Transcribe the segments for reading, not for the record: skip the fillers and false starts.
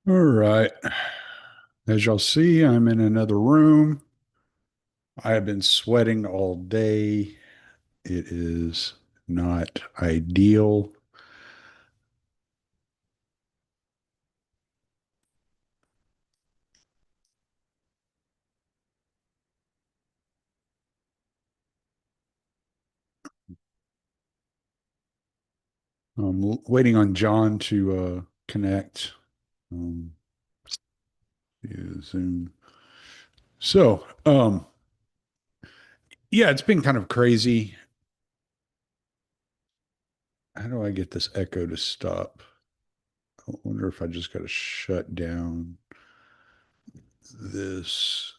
All right. As y'all see, I'm in another room. I have been sweating all day. It is not ideal. I'm waiting on John to connect um, via Zoom. So, yeah, it's been kind of crazy. How do I get this echo to stop? I wonder if I just got to shut down this.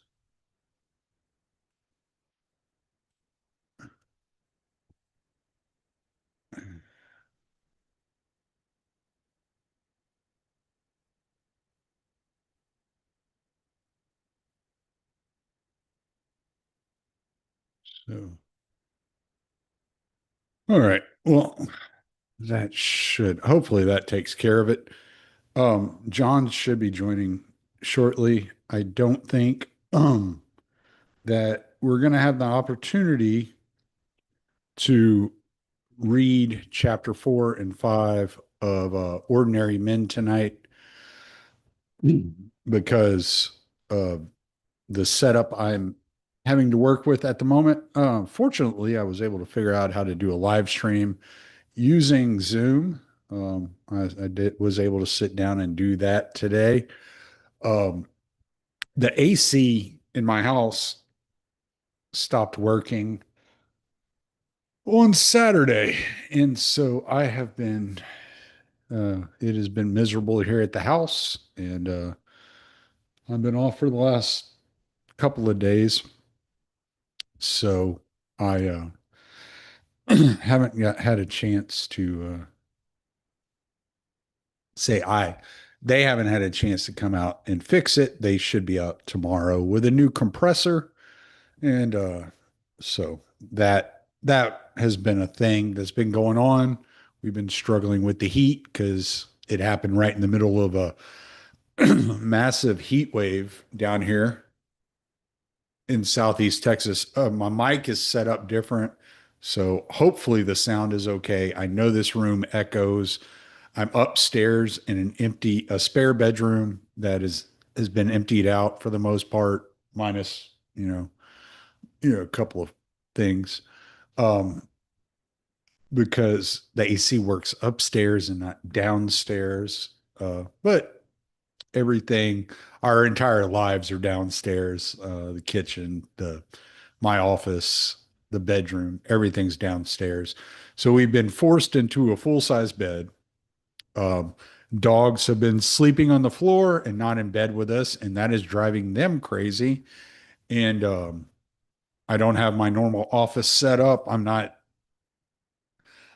So, all right. Well, that should hopefully that takes care of it. John should be joining shortly. I don't think that we're going to have the opportunity to read chapter 4 and 5 of Ordinary Men tonight because of the setup I'm having to work with at the moment. Fortunately, I was able to figure out how to do a live stream using Zoom. Was able to sit down and do that today. Um, the AC in my house stopped working on Saturday. And so I have been, it has been miserable here at the house. And I've been off for the last couple of days. So I haven't had a chance to say they haven't had a chance to come out and fix it. They should be out tomorrow with a new compressor. And so that has been a thing that's been going on. We've been struggling with the heat because it happened right in the middle of a massive heat wave down here in Southeast Texas. My mic is set up different, so hopefully the sound is okay. I know this room echoes. I'm upstairs in a spare bedroom that has been emptied out for the most part, minus a couple of things. Um, because the AC works upstairs and not downstairs. But everything, our entire lives are downstairs. The kitchen, the my office, the bedroom, everything's downstairs. So we've been forced into a full size bed. Um, Dogs have been sleeping on the floor and not in bed with us, and that is driving them crazy. And I don't have my normal office set up. I'm not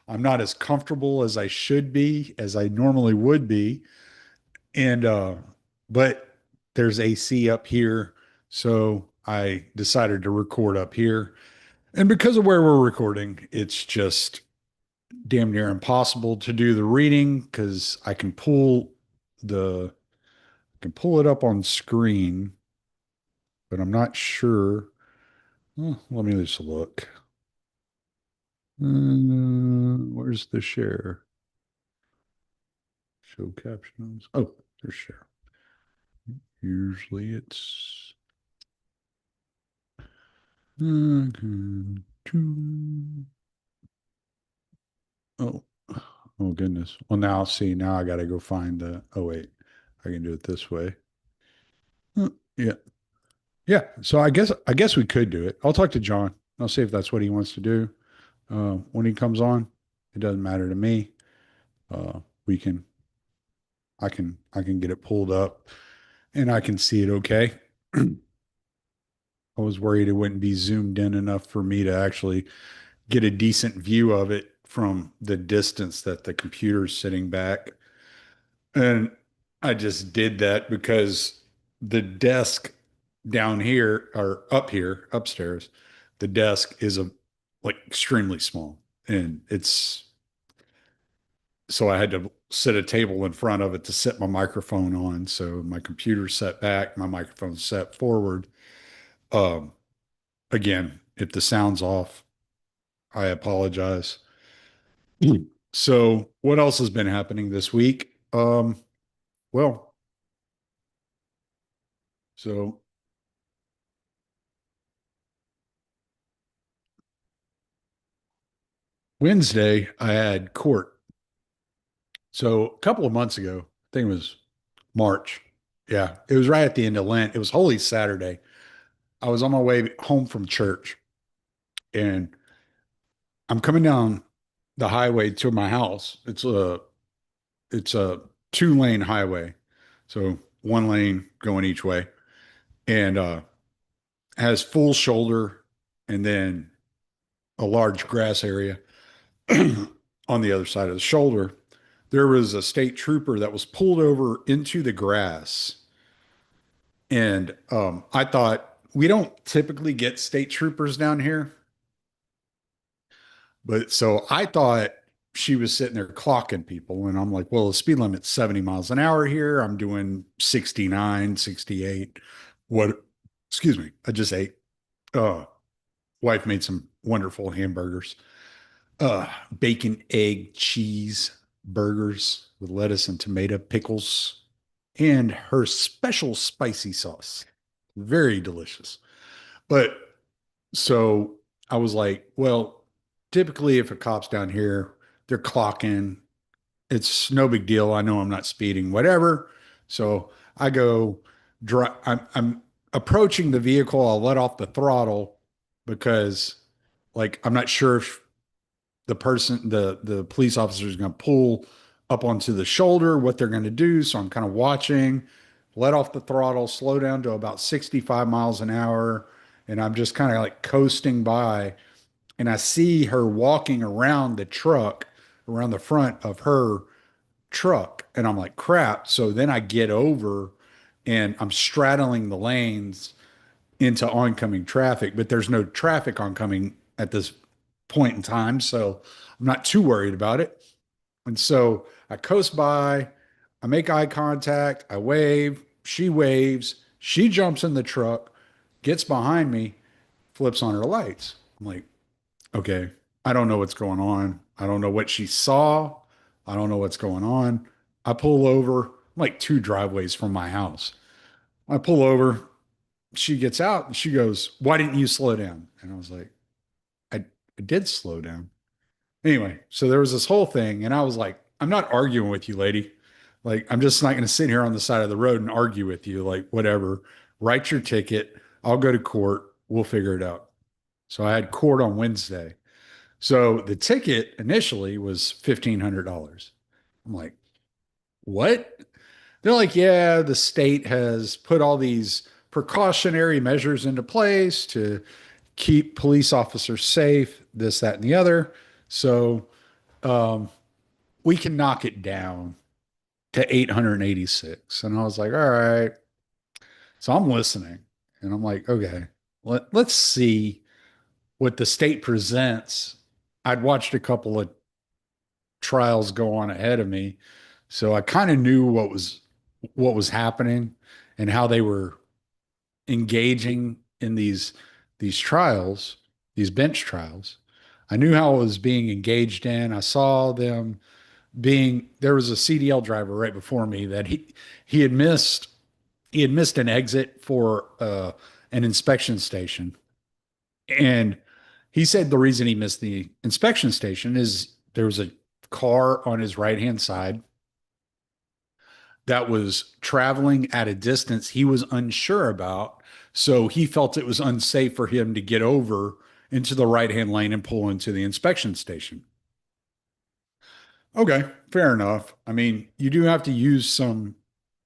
as comfortable as I should be, as I normally would be. And but there's AC up here, so I decided to record up here. And because of where we're recording, it's just damn near impossible to do the reading because I can pull it up on screen, but I'm not sure. Let me just look. Where's the share? Show captions. Oh, there's share. Usually it's oh, oh goodness. Well, now see, now I got to go find the. Oh wait, I can do it this way. Yeah, yeah. So I guess we could do it. I'll talk to John. I'll see if that's what he wants to do. When he comes on, it doesn't matter to me. We can, I can get it pulled up and I can see it okay. I was worried it wouldn't be zoomed in enough for me to actually get a decent view of it from the distance that the computer's sitting back. And I just did that because the desk down here or up here upstairs, the desk is like extremely small and So I had to set a table in front of it to set my microphone on. So my computer's set back, my microphone's set forward. Um, Again, if the sound's off, I apologize. So what else has been happening this week? Well, so Wednesday I had court. So a couple of months ago, I think it was March. Yeah, it was right at the end of Lent. It was Holy Saturday. I was on my way home from church and I'm coming down the highway to my house. It's a two-lane highway. So one lane going each way and has full shoulder and then a large grass area on the other side of the shoulder. There was a state trooper that was pulled over into the grass. And I thought, we don't typically get state troopers down here. But so I thought she was sitting there clocking people. And I'm like, well, the speed limit's 70 miles an hour here. I'm doing 69, 68. What, excuse me, I just ate. Uh, Wife made some wonderful hamburgers, bacon, egg, cheese burgers with lettuce and tomato, pickles, and her special spicy sauce. Very delicious. But so I was like, well, typically if a cop's down here, they're clocking. It's no big deal. I know I'm not speeding, whatever. So I go, I'm approaching the vehicle. I'll let off the throttle because, like, I'm not sure if the police officer is going to pull up onto the shoulder, what they're going to do. So I'm kind of watching, let off the throttle, slow down to about 65 miles an hour. And I'm just kind of like coasting by. And I see her walking around the truck, around the front of her truck. And I'm like, crap. So then I get over and I'm straddling the lanes into oncoming traffic, but there's no traffic oncoming at this point in time. So I'm not too worried about it. And so I coast by, I make eye contact, I wave, she waves, she jumps in the truck, gets behind me, flips on her lights. I'm like, okay, I don't know what's going on. I don't know what she saw. I don't know what's going on. I pull over, I'm like two driveways from my house. I pull over, she gets out and she goes, why didn't you slow down? And I was like, I did slow down. Anyway, so there was this whole thing, and I was like, I'm not arguing with you, lady. Like, I'm just not going to sit here on the side of the road and argue with you. Like, whatever. Write your ticket. I'll go to court. We'll figure it out. So I had court on Wednesday. So the ticket initially was $1,500. I'm like, what? They're like, yeah, the state has put all these precautionary measures into place to keep police officers safe, this, that, and the other. So um, we can knock it down to 886. And I was like, all right. So I'm listening and I'm like, okay, let's see what the state presents. I'd watched a couple of trials go on ahead of me. So I kind of knew what was happening and how they were engaging in these trials, these bench trials. I knew how it was being engaged in. I saw them being there was a CDL driver right before me that he had missed he had missed an exit for an inspection station. And he said the reason he missed the inspection station is there was a car on his right hand side that was traveling at a distance he was unsure about. So he felt it was unsafe for him to get over into the right hand lane and pull into the inspection station. Okay, fair enough. I mean, you do have to use some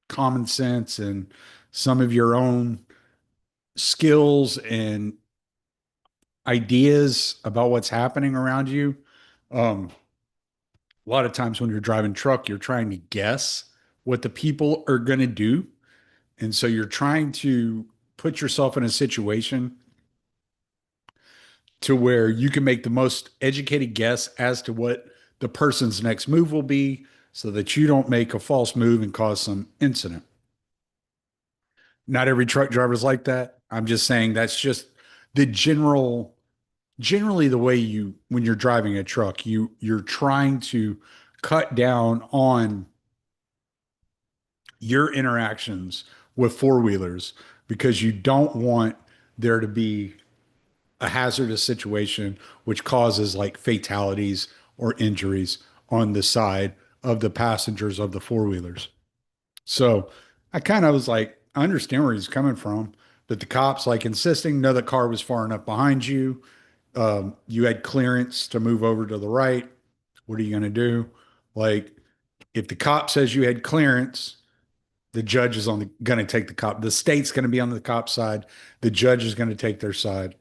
common sense and some of your own skills and ideas about what's happening around you. Um, a lot of times when you're driving truck, you're trying to guess what the people are going to do. And so you're trying to put yourself in a situation to where you can make the most educated guess as to what the person's next move will be so that you don't make a false move and cause some incident. Not every truck driver is like that. I'm just saying that's just the generally the way you when you're driving a truck, you're trying to cut down on your interactions with four-wheelers because you don't want there to be a hazardous situation which causes like fatalities or injuries on the side of the passengers of the four-wheelers. So I kind of was like, I understand where he's coming from, but the cops like insisting no, the car was far enough behind you. You had clearance to move over to the right. What are you going to do? Like, if the cop says you had clearance, the judge is going to take the cop. The state's going to be on the cop side. The judge is going to take their side.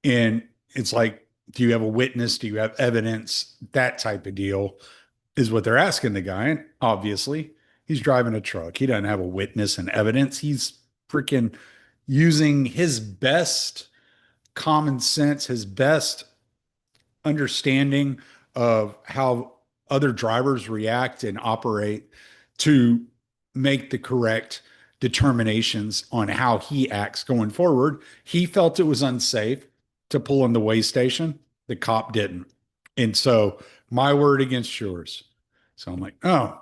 And it's like, do you have a witness? Do you have evidence? That type of deal is what they're asking the guy. And obviously, he's driving a truck. He doesn't have a witness and evidence. He's freaking using his best common sense, his best understanding of how other drivers react and operate to make the correct determinations on how he acts going forward. He felt it was unsafe to pull in the way station. The cop didn't. And so my word against yours. So I'm like, oh,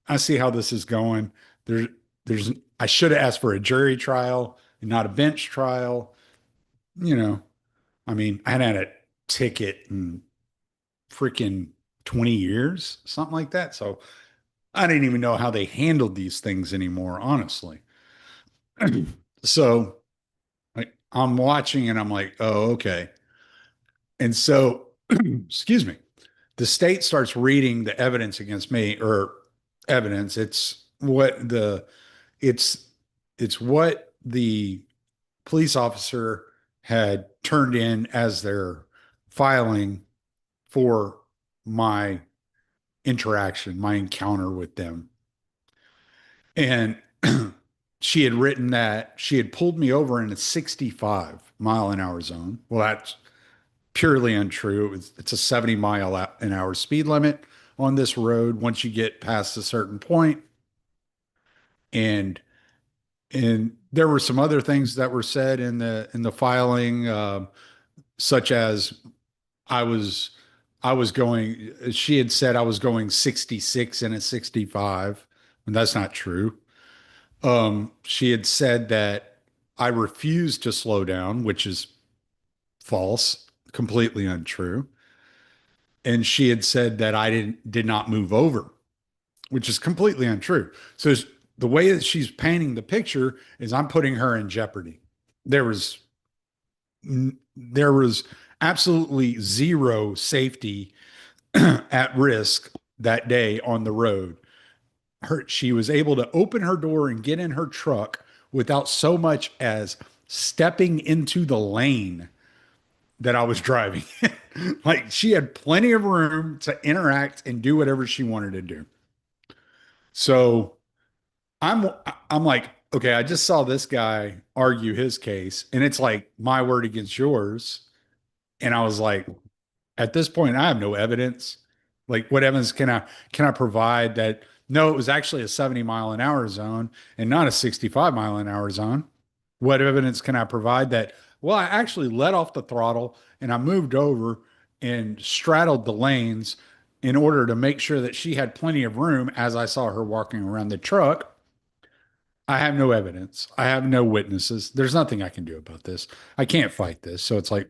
I see how this is going. There's, I should have asked for a jury trial and not a bench trial. You know, I mean, I hadn't had a ticket in freaking 20 years, something like that. So I didn't even know how they handled these things anymore, honestly. So like, I'm watching and I'm like, oh, okay. And so, excuse me, the state starts reading the evidence against me or evidence. It's, it's what the police officer had turned in as their filing for my interaction, my encounter with them. And she had written that she had pulled me over in a 65-mile-an-hour zone. Well, that's purely untrue. It's a 70-mile-an-hour speed limit on this road once you get past a certain point. And there were some other things that were said in the filing, such as I was I was going. She had said I was going 66 in a 65, and that's not true. She had said that I refused to slow down, which is false, completely untrue. And she had said that I did not move over, which is completely untrue. So the way that she's painting the picture is I'm putting her in jeopardy. There was there was absolutely zero safety at risk that day on the road. She was able to open her door and get in her truck without so much as stepping into the lane that I was driving. Like she had plenty of room to interact and do whatever she wanted to do. So I'm I'm like, okay, I just saw this guy argue his case, and it's like my word against yours. And I was like, at this point, I have no evidence. Like, what evidence can I provide that no, it was actually a 70-mile-an-hour zone and not a 65-mile-an-hour zone? What evidence can I provide that, well, I actually let off the throttle and I moved over and straddled the lanes in order to make sure that she had plenty of room as I saw her walking around the truck. I have no evidence. I have no witnesses. There's nothing I can do about this. I can't fight this. So it's like,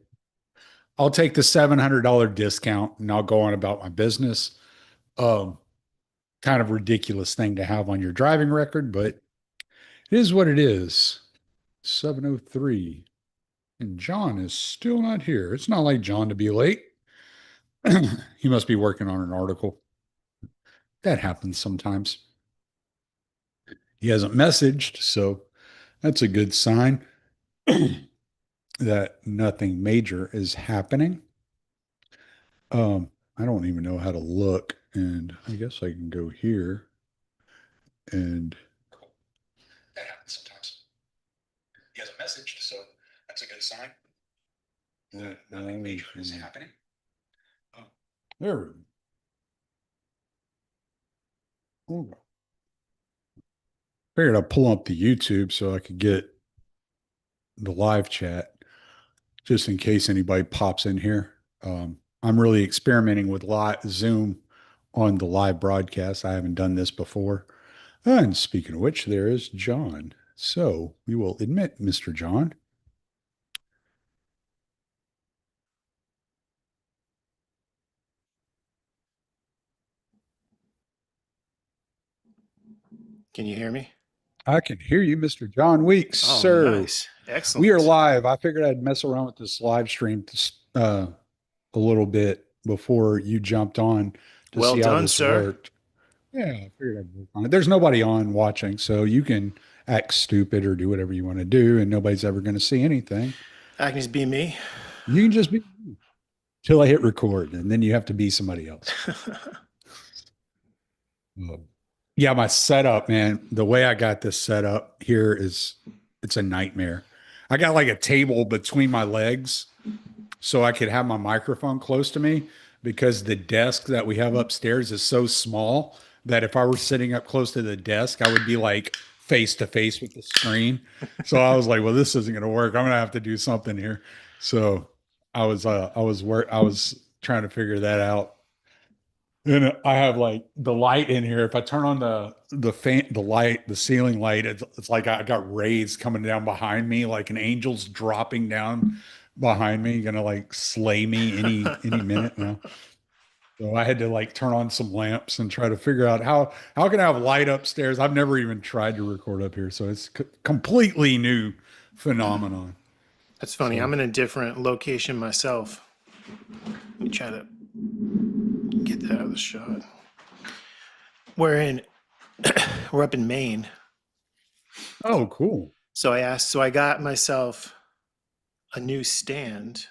I'll take the $700 discount and I'll go on about my business. Um, Kind of ridiculous thing to have on your driving record, but it is what it is. 7:03. And John is still not here. It's not like John to be late. He must be working on an article. That happens sometimes. He hasn't messaged, so that's a good sign that nothing major is happening. I don't even know how to look, and I guess I can go here and that happens sometimes. He hasn't messaged, so that's a good sign that nothing major is happening. Oh, there we go. Oh, figured I'd pull up the YouTube so I could get the live chat just in case anybody pops in here. I'm really experimenting with live Zoom on the live broadcast. I haven't done this before. And speaking of which, there is John. So we will admit Mr. John. Can you hear me? I can hear you, Mr. John Weeks. Oh, So nice. we are Excellent. live. I figured I'd mess around with this live stream a little bit before you jumped on to Well see how done, this sir. worked. Yeah, I figured I'd work on it. There's nobody on watching, so you can act stupid or do whatever you want to do, and nobody's ever going to see anything. Agnes be me. You can just be till I hit record, and then you have to be somebody else. Oh. Yeah, my setup, man, the way I got this set up here is it's a nightmare. I got like a table between my legs so I could have my microphone close to me because the desk that we have upstairs is so small that if I were sitting up close to the desk, I would be like face to face with the screen. So I was like, well, this isn't going to work. I'm going to have to do something here. So I was trying to figure that out. And I have like the light in here. If I turn on the fan, the light, the ceiling light, it's like I got rays coming down behind me, like an angel's dropping down behind me, gonna like slay me any minute now. So I had to like turn on some lamps and try to figure out how can I have light upstairs. I've never even tried to record up here, so it's completely new phenomenon. That's funny. So I'm in a different location myself. Let me try to get that out of the shot. We're in we're up in Maine. oh, cool. So I got myself a new stand,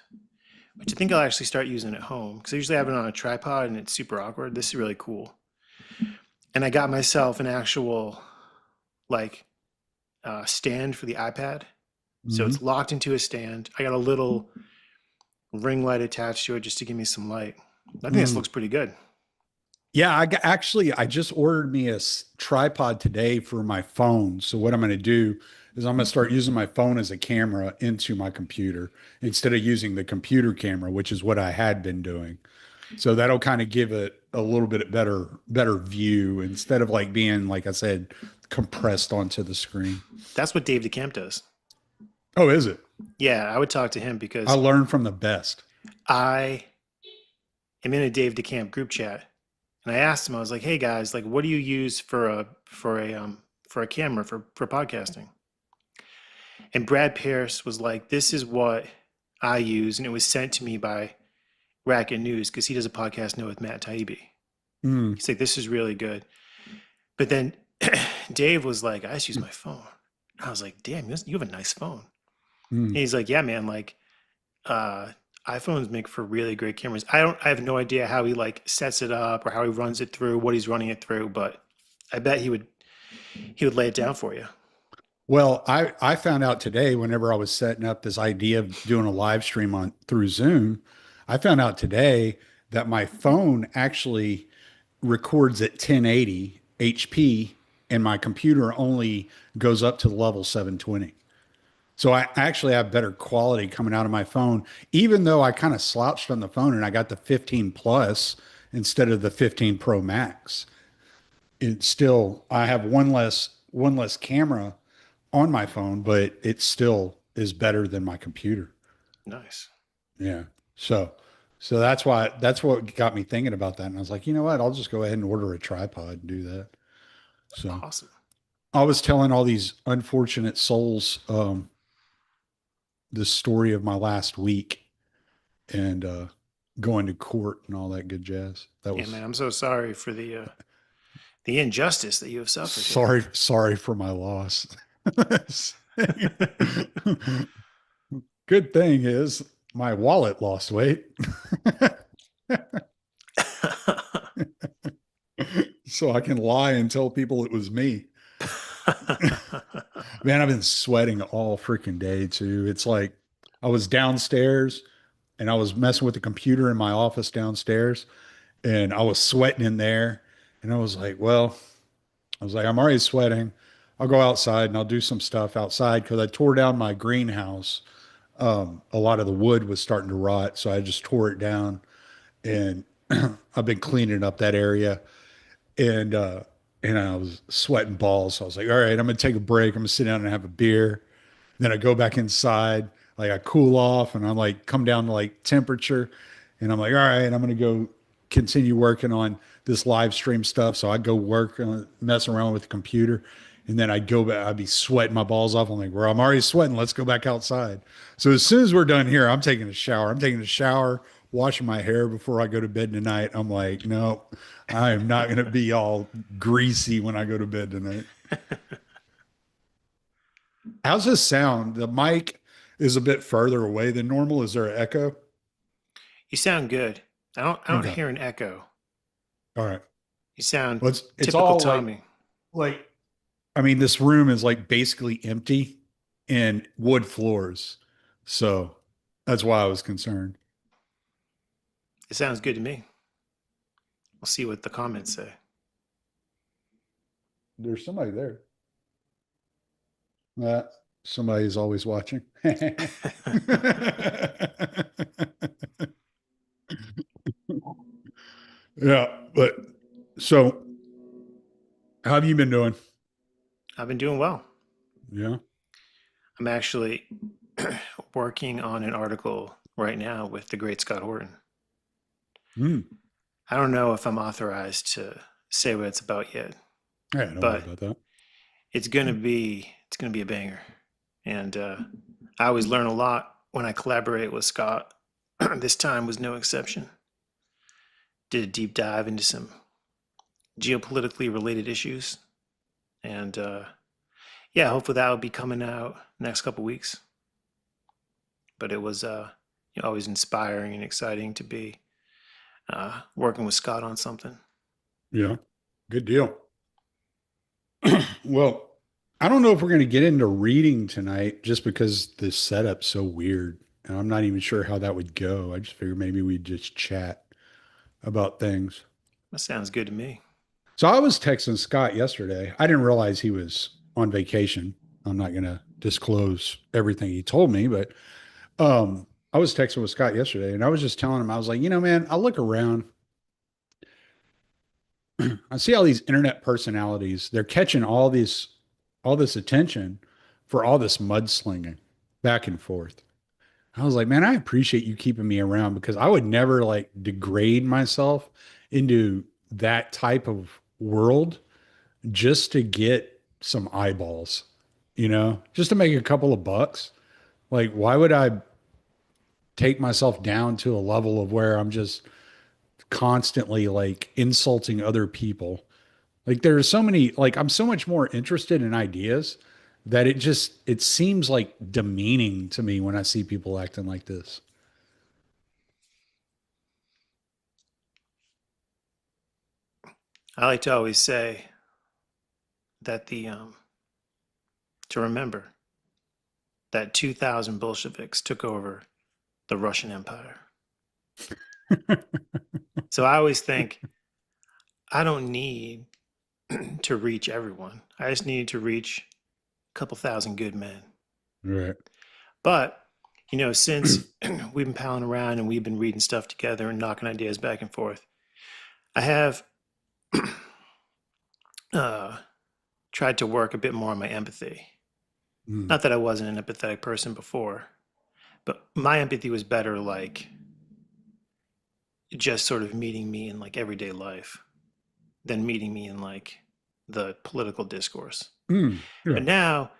which I think I'll actually start using at home because I usually have it on a tripod and it's super awkward. This is really cool. And I got myself an actual like stand for the iPad. So Mhm. it's locked into a stand. I got a little ring light attached to it just to give me some light. I think this Mm. looks pretty good. Yeah, actually, I just ordered me a tripod today for my phone. So what I'm going to do is I'm going to start using my phone as a camera into my computer instead of using the computer camera, which is what I had been doing. So that'll kind of give it a little bit better view instead of like being, like I said, compressed onto the screen. That's what Dave DeCamp does. Oh, is it? Yeah, I would talk to him I because learned from the best. I am in a Dave DeCamp group chat, and I asked him, I was like, "Hey guys, like, what do you use for a camera for podcasting?" And Brad Pierce was like, "This is what I use," and it was sent to me by Racket News because he does a podcast now with Matt Taibbi. Mm, He's like, "This is really good," but then Dave was like, "I just use my phone." I was like, "Damn, you have a nice phone." mm. And he's like, "Yeah, man, like uh, iPhones make for really great cameras." I have no idea how he like sets it up or how he runs it through, what he's running it through, but I bet he would lay it down for you. Well, I found out today whenever I was setting up this idea of doing a live stream on through Zoom, I found out today that my phone actually records at 1080 HP and my computer only goes up to level 720. So I actually have better quality coming out of my phone, even though I kind of slouched on the phone and I got the 15 plus instead of the 15 Pro Max. It's still I have one less camera on my phone, but it still is better than my computer. Nice. Yeah. So that's what got me thinking about that. And I was like, you know what? I'll just go ahead and order a tripod and do that. So Awesome. I was telling all these unfortunate souls the story of my last week and going to court and all that good jazz. That Yeah, was man, I'm so sorry for the injustice that you have suffered here. sorry for my loss. Good thing is my wallet lost weight. So I can lie and tell people it was me. Man, I've been sweating all freaking day too. It's like I was downstairs and I was messing with the computer in my office downstairs and I was sweating in there. And I was like, well, I was like, I'm already sweating. I'll go outside and I'll do some stuff outside because I tore down my greenhouse. A lot of the wood was starting to rot, so I just tore it down and I've been cleaning up that area and I was sweating balls. So I was like, all right, I'm gonna take a break. I'm gonna sit down and have a beer. Then I go back inside, like I cool off and I'm like come down to like temperature. And I'm like, all right, I'm gonna go continue working on this live stream stuff. So I go work, mess around with the computer. And then I'd go back, I'd be sweating my balls off. I'm like, well, I'm already sweating. Let's go back outside. So as soon as we're done here, I'm taking a shower. I'm taking a shower, washing my hair before I go to bed tonight. I'm like, no, I am not going to be all greasy when I go to bed tonight. How's this sound? The mic is a bit further away than normal. Is there an echo? You sound good. I don't Okay. hear an echo. All right. You sound Well, it's typical all Tommy. like I mean, this room is like basically empty and wood floors. So that's why I was concerned. It sounds good to me. We'll see what the comments say. There's somebody there. Uh, Somebody's always watching. Yeah, but so how have you been doing? I've been doing well. Yeah. I'm actually working on an article right now with the great Scott Horton. Hmm. I don't know if I'm authorized to say what it's about yet, Yeah, don't worry but about that. it's gonna be a banger. And I always learn a lot when I collaborate with Scott. This time was no exception. Did a deep dive into some geopolitically related issues, and yeah, hopefully that will be coming out next couple weeks. But it was always inspiring and exciting to be working with Scott on something. Yeah. Good deal. Well, I don't know if we're going to get into reading tonight just because the setup's so weird. And I'm not even sure how that would go. I just figured maybe we'd just chat about things. That sounds good to me. So I was texting Scott yesterday. I didn't realize he was on vacation. I'm not going to disclose everything he told me, but I was texting with Scott yesterday and I was just telling him, I was like, man, I look around, I see all these internet personalities. They're catching all this attention for all this mudslinging back and forth. I was like, man, I appreciate you keeping me around because I would never like degrade myself into that type of world just to get some eyeballs, just to make a couple of bucks. Like, why would I take myself down to a level of where I'm just constantly like insulting other people? Like, there are so many, like, I'm so much more interested in ideas that it seems like demeaning to me when I see people acting like this. I like to always say that to remember that 2,000 Bolsheviks took over the Russian Empire. So I always think I don't need to reach everyone. I just need to reach a couple thousand good men. Right. But, since we've been palling around and we've been reading stuff together and knocking ideas back and forth, I have tried to work a bit more on my empathy. Mm. Not that I wasn't an empathetic person before, but my empathy was better like just sort of meeting me in like everyday life than meeting me in like the political discourse. Mm. But Yeah. now,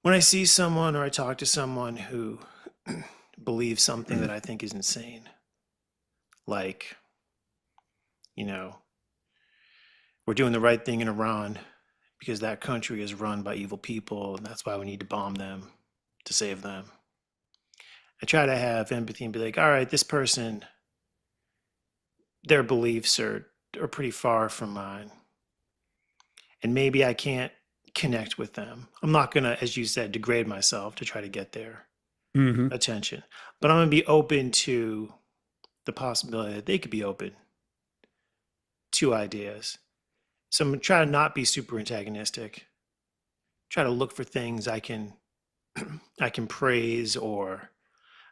when I see someone or I talk to someone who believes something that I think is insane, like, you know, we're doing the right thing in Iran because that country is run by evil people and that's why we need to bomb them to save them. I try to have empathy and be like, all right, this person, their beliefs are pretty far from mine. And maybe I can't connect with them. I'm not going to, as you said, degrade myself to try to get their Hmm. attention. But I'm going to be open to the possibility that they could be open to ideas. So I'm gonna try to not be super antagonistic. Try to look for things I can I can praise or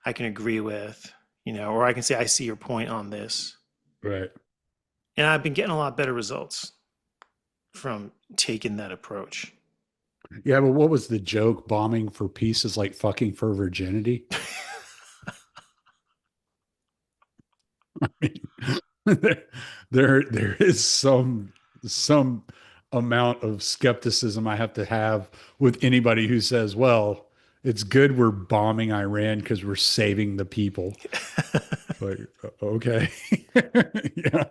I can agree with, or I can say I see your point on this. Right. And I've been getting a lot better results from taking that approach. Yeah, but what was the joke? Bombing for peace is like fucking for virginity. I mean, there is some amount of skepticism I have with anybody who says, "Well, it's good we're bombing Iran because we're saving the people." It's like, okay, yeah,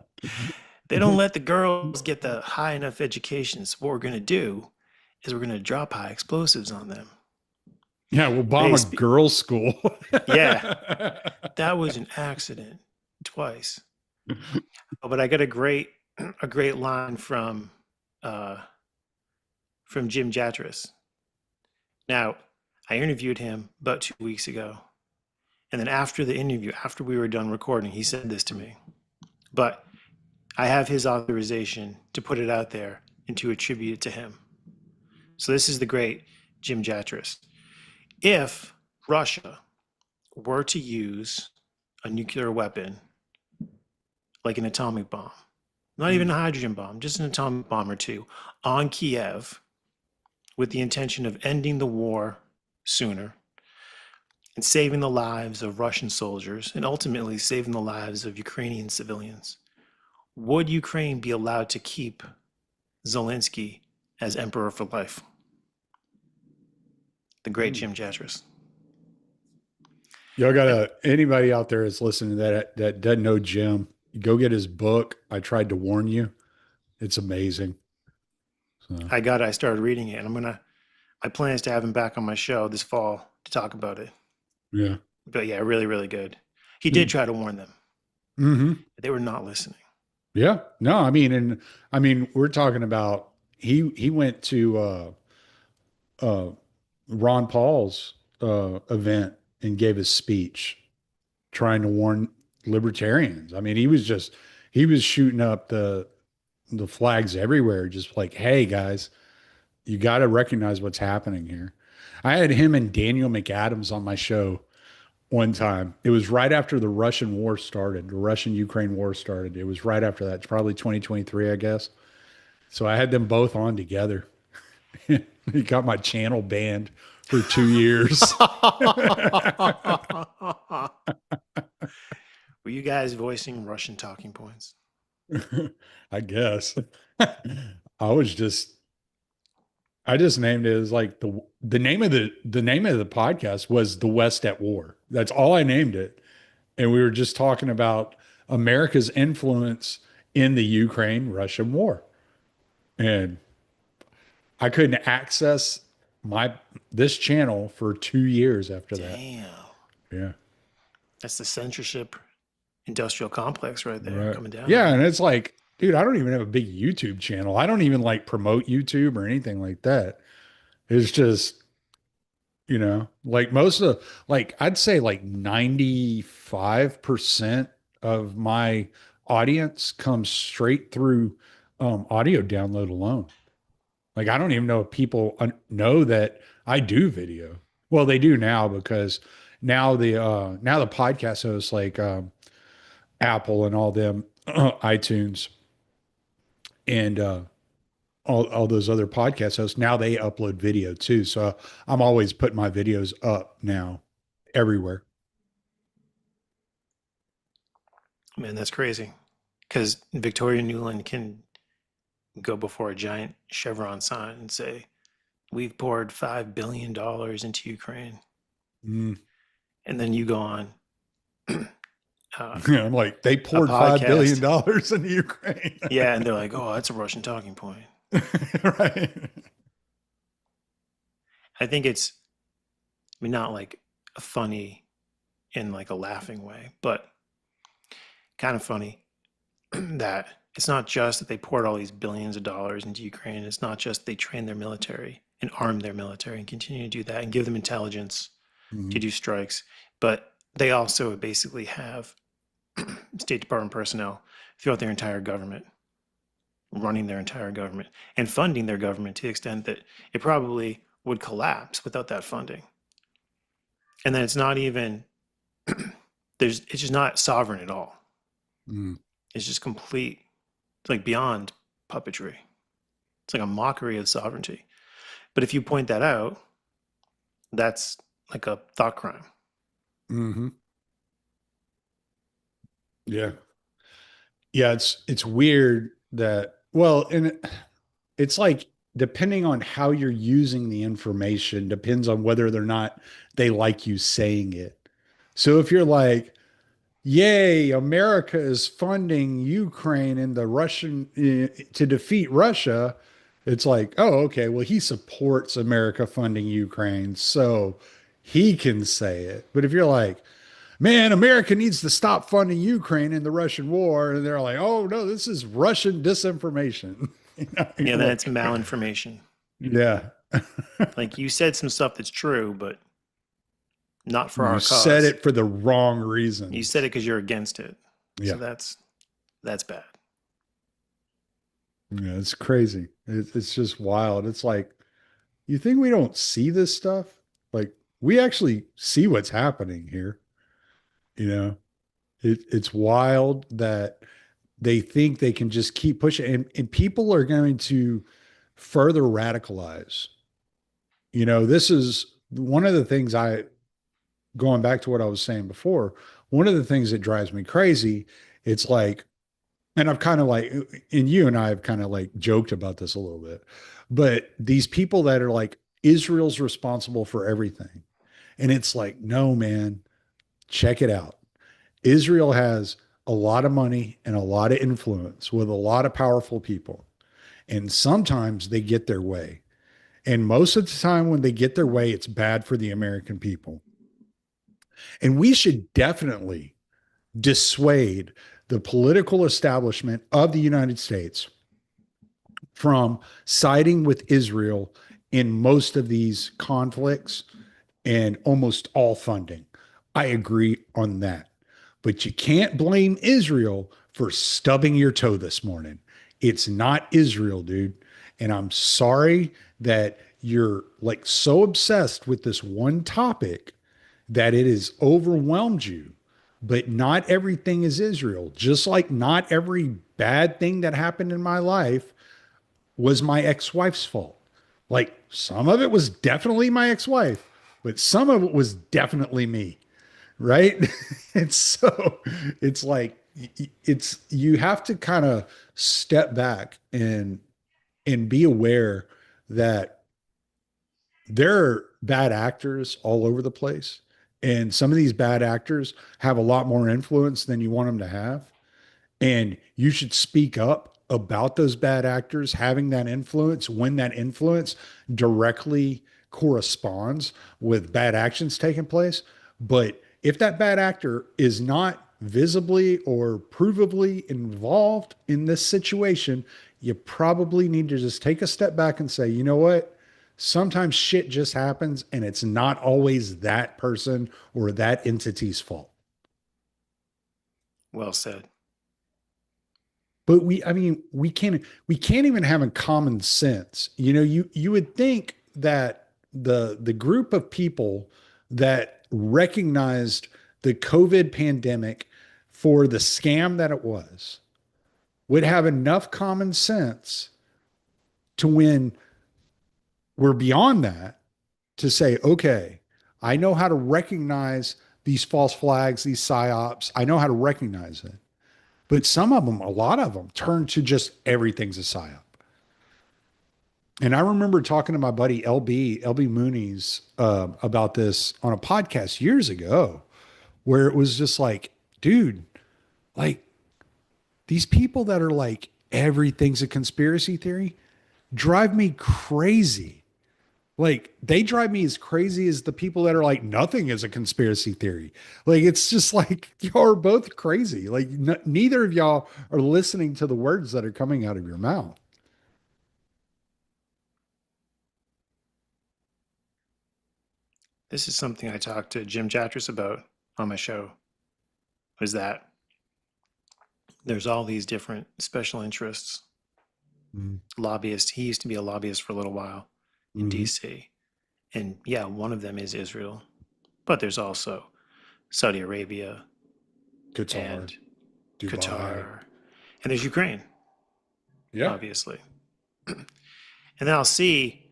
They don't let the girls get the high enough education. So what we're going to do is we're going to drop high explosives on them. yeah, we'll bomb a girls' school. Yeah, that was an accident twice. Oh, but I got a great line from Jim Jatras. Now, I interviewed him about 2 weeks ago. And then after the interview, after we were done recording, he said this to me. But I have his authorization to put it out there and to attribute it to him. So this is the great Jim Jatras. If Russia were to use a nuclear weapon, like an atomic bomb, not even a hydrogen bomb, just an atomic bomb or two, on Kiev, with the intention of ending the war sooner and saving the lives of Russian soldiers and ultimately saving the lives of Ukrainian civilians, would Ukraine be allowed to keep Zelensky as emperor for life? The great Jim Jatras. Y'all gotta, anybody out there that's listening to that doesn't know Jim, go get his book. I tried to warn you. It's amazing. So. I started reading it, and my plan is to have him back on my show this fall to talk about it. Yeah. But yeah, really, really good. He did try to warn them. Mm-hmm. They were not listening. Yeah. No, I mean, we're talking about he went to Ron Paul's event and gave a speech trying to warn libertarians. I mean, he was shooting up the flags everywhere, just like, hey guys, you got to recognize what's happening here. I had him and Daniel McAdams on my show one time. It was right after the Russian war started, the Russian-Ukraine war started. It was right after that. It's probably 2023, I guess. So I had them both on together. He got my channel banned for 2 years. Were you guys voicing Russian talking points? I guess. I just named it as like the name of the podcast was The West at War. That's all I named it. And we were just talking about America's influence in the Ukraine-Russian war. And I couldn't access this channel for 2 years after that. Damn. Yeah. That's the censorship industrial complex right there coming down. Yeah, and it's like, dude, I don't even have a big YouTube channel. I don't even like promote YouTube or anything like that. It's just, like most of like I'd say like 95% of my audience comes straight through audio download alone. Like I don't even know if people know that I do video. Well, they do now because now the podcast hosts like Apple and all them iTunes and all those other podcast hosts, now they upload video too. So I'm always putting my videos up now everywhere. Man, that's crazy. Because Victoria Nuland can go before a giant Chevron sign and say, we've poured $5 billion into Ukraine. Mm. And then you go on. I'm like, they poured $5 billion into Ukraine. Yeah. And they're like, oh, that's a Russian talking point. Right. I think it's, not like funny in like a laughing way, but kind of funny that it's not just that they poured all these billions of dollars into Ukraine. It's not just they train their military and arm their military and continue to do that and give them intelligence to do strikes. But they also basically have State Department personnel throughout their entire government. running their entire government and funding their government to the extent that it probably would collapse without that funding. And then it's not even it's just not sovereign at all. Mm. It's just complete, it's like beyond puppetry. It's like a mockery of sovereignty. But if you point that out, that's like a thought crime. Hmm. Yeah. Yeah. It's weird that, well, and it's like, depending on how you're using the information, depends on whether or not they like you saying it. So if you're like, yay, America is funding Ukraine and the Russian to defeat Russia. It's like, oh, okay, well, he supports America funding Ukraine, so he can say it. But if you're like, man, America needs to stop funding Ukraine in the Russian war, and they're like, oh no, this is Russian disinformation. Yeah, You're then it's like, malinformation. yeah, Like you said some stuff that's true, but not for you our said cause. it for the wrong You said reasons. it because you're against it. So Yeah. that's bad. Yeah, it's crazy. It's just wild. It's like, you think we don't see this stuff? Like, we actually see what's happening here. You know, it's wild that they think they can just keep pushing, and people are going to further radicalize. This is one of the things going back to what I was saying before, one of the things that drives me crazy, it's like, and I've kind of like, and you and I have kind of like joked about this a little bit, but these people that are like, Israel's responsible for everything. And it's like, no, man, check it out. Israel has a lot of money and a lot of influence with a lot of powerful people. And sometimes they get their way. And most of the time, when they get their way, it's bad for the American people. And we should definitely dissuade the political establishment of the United States from siding with Israel in most of these conflicts and almost all funding. I agree on that. But you can't blame Israel for stubbing your toe this morning. It's not Israel, dude. And I'm sorry that you're like so obsessed with this one topic that it has overwhelmed you. But not everything is Israel. Just like not every bad thing that happened in my life was my ex-wife's fault. Like, some of it was definitely my ex-wife, but some of it was definitely me, right? And so it's like, you have to kind of step back and be aware that there are bad actors all over the place, and some of these bad actors have a lot more influence than you want them to have. And you should speak up about those bad actors having that influence when that influence directly corresponds with bad actions taking place. But if that bad actor is not visibly or provably involved in this situation, you probably need to just take a step back and say, you know what? Sometimes shit just happens, and it's not always that person or that entity's fault. Well said. But I mean, we can't even have a common sense. You would think that the group of people that recognized the COVID pandemic for the scam that it was would have enough common sense to, when we're beyond that, to say, okay, I know how to recognize these false flags, these psyops. I know how to recognize it. But some of them, a lot of them, turn to just everything's a psyop. And I remember talking to my buddy LB Mooney's, about this on a podcast years ago, where it was just like, dude, like, these people that are like everything's a conspiracy theory drive me crazy. Like, they drive me as crazy as the people that are like nothing is a conspiracy theory. Like, it's just like, y'all are both crazy. Like, neither of y'all are listening to the words that are coming out of your mouth. This is something I talked to Jim Chatris about on my show, is that there's all these different special interests lobbyist. He used to be a lobbyist for a little while in Mm-hmm. DC. And yeah, one of them is Israel. But there's also Saudi Arabia Qatar, and Dubai. Qatar. And there's Ukraine, Yeah. obviously. And then I'll see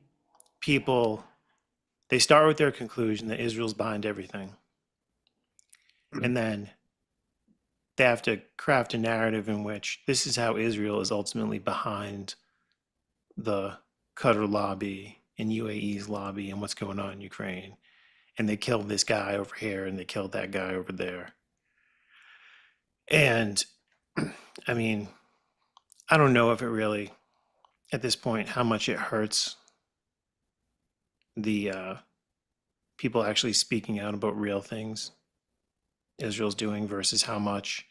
people, they start with their conclusion that Israel's behind everything. And then they have to craft a narrative in which this is how Israel is ultimately behind the Qatar lobby and UAE's lobby and what's going on in Ukraine. And they killed this guy over here and they killed that guy over there. And I mean, I don't know if it really, at this point, how much it hurts the people actually speaking out about real things Israel's doing versus how much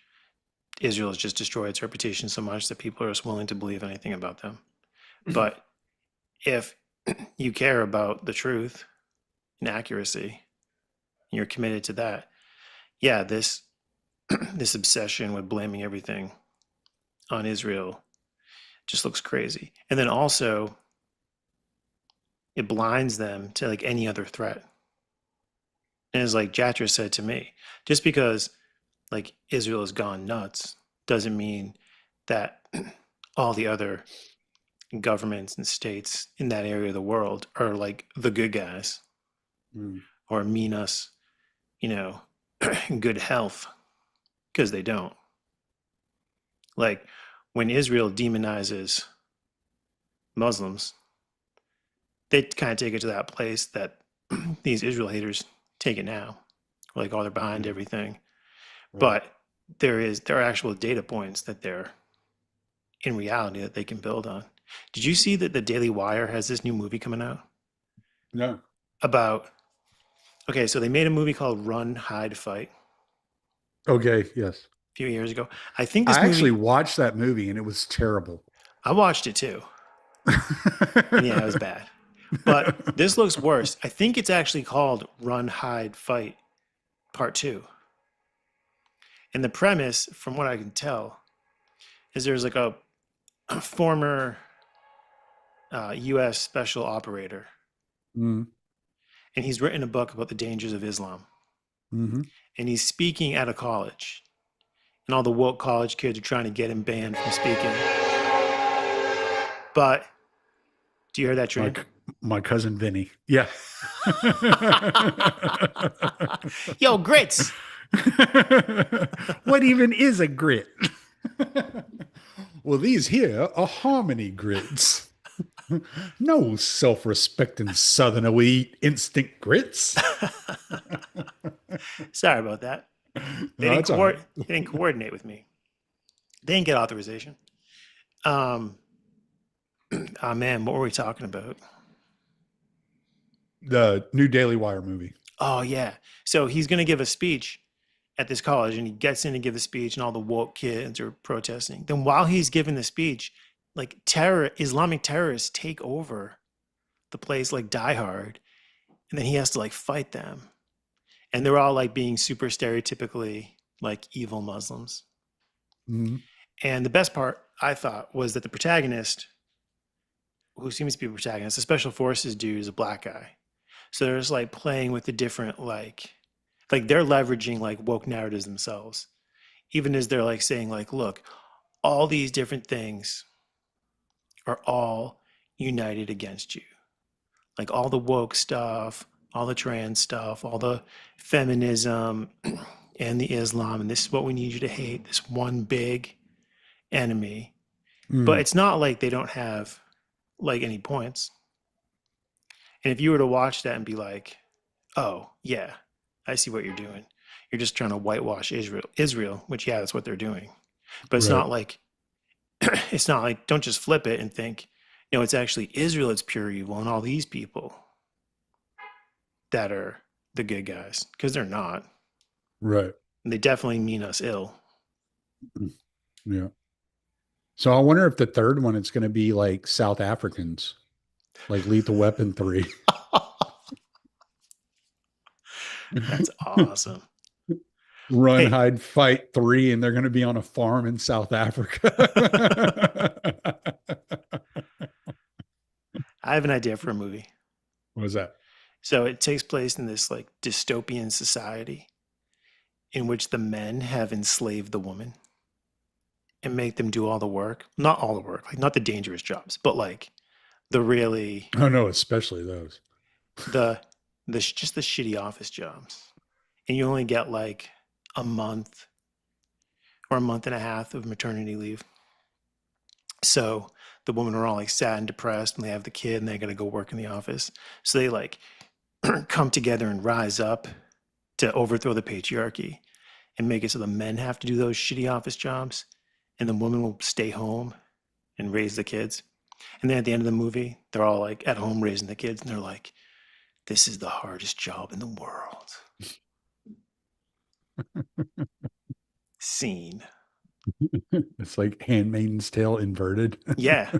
Israel has just destroyed its reputation so much that people are just willing to believe anything about them. But if you care about the truth and accuracy, and you're committed to that, yeah, this this obsession with blaming everything on Israel just looks crazy. And then also it blinds them to like any other threat. And it's like Jatra said to me, just because like Israel has gone nuts doesn't mean that all the other governments and states in that area of the world are like the good guys or mean us, you know, good health, because they don't. Like when Israel demonizes Muslims, they kind of take it to that place that these Israel haters take it now. Like, oh, they're behind everything. Right. But there are actual data points that they're in reality that they can build on. Did you see that the Daily Wire has this new movie coming out? No. About, okay, so they made a movie called Run, Hide, Fight. Okay, yes. A few years ago. I think this I movie, actually watched that movie and it was terrible. I watched it too. And yeah, it was bad. But this looks worse. I think it's actually called Run, Hide, Fight Part 2. And the premise, from what I can tell, is there's like a former U.S. special operator. And he's written a book about the dangers of Islam. And he's speaking at a college. And all the woke college kids are trying to get him banned from speaking. But do you hear that train? My cousin Vinny. Yeah. Yo, grits. What even is a grit? Well, these here are harmony grits. No self-respecting Southerner will eat instant grits. Sorry about that. They didn't coordinate with me. They didn't get authorization. Oh man, what were we talking about? The new Daily Wire movie. Oh yeah. So he's going to give a speech at this college, and he gets in to give a speech, and all the woke kids are protesting. Then while he's giving the speech, like Islamic terrorists take over the place like Die Hard, and then he has to like fight them. And they're all like being super stereotypically like evil Muslims. And the best part, I thought, was that the protagonist, who seems to be the protagonist, the special forces dude, is a black guy. So they're just like playing with the different like they're leveraging like woke narratives themselves, even as they're like saying like, look, all these different things are all united against you. Like all the woke stuff, all the trans stuff, all the feminism and the Islam, and this is what we need you to hate, this one big enemy. But it's not like they don't have like any points. And if you were to watch that and be like, oh yeah, I see what you're doing. You're just trying to whitewash Israel, which yeah, that's what they're doing. But it's not like don't just flip it and think, you know, it's actually Israel that's pure evil and all these people that are the good guys, because they're not. Right. And they definitely mean us ill. Yeah. So I wonder if the third one it's going to be like South Africans, like Lethal Weapon 3. That's awesome. Run, Hide, Fight 3, and they're going to be on a farm in South Africa. have an idea for a movie. What was that? So it takes place in this like dystopian society in which the men have enslaved the woman and make them do all the work. Not all the work, like not the dangerous jobs, but like the really Oh no, especially those. the just the shitty office jobs. And you only get like a month or a month and a half of maternity leave. So the women are all like sad and depressed and they have the kid and they got to go work in the office. So they like come together and rise up to overthrow the patriarchy and make it so the men have to do those shitty office jobs and the woman will stay home and raise the kids. And then at the end of the movie, they're all like at home raising the kids and they're like, this is the hardest job in the world. Scene. It's like Handmaid's Tale inverted. Yeah.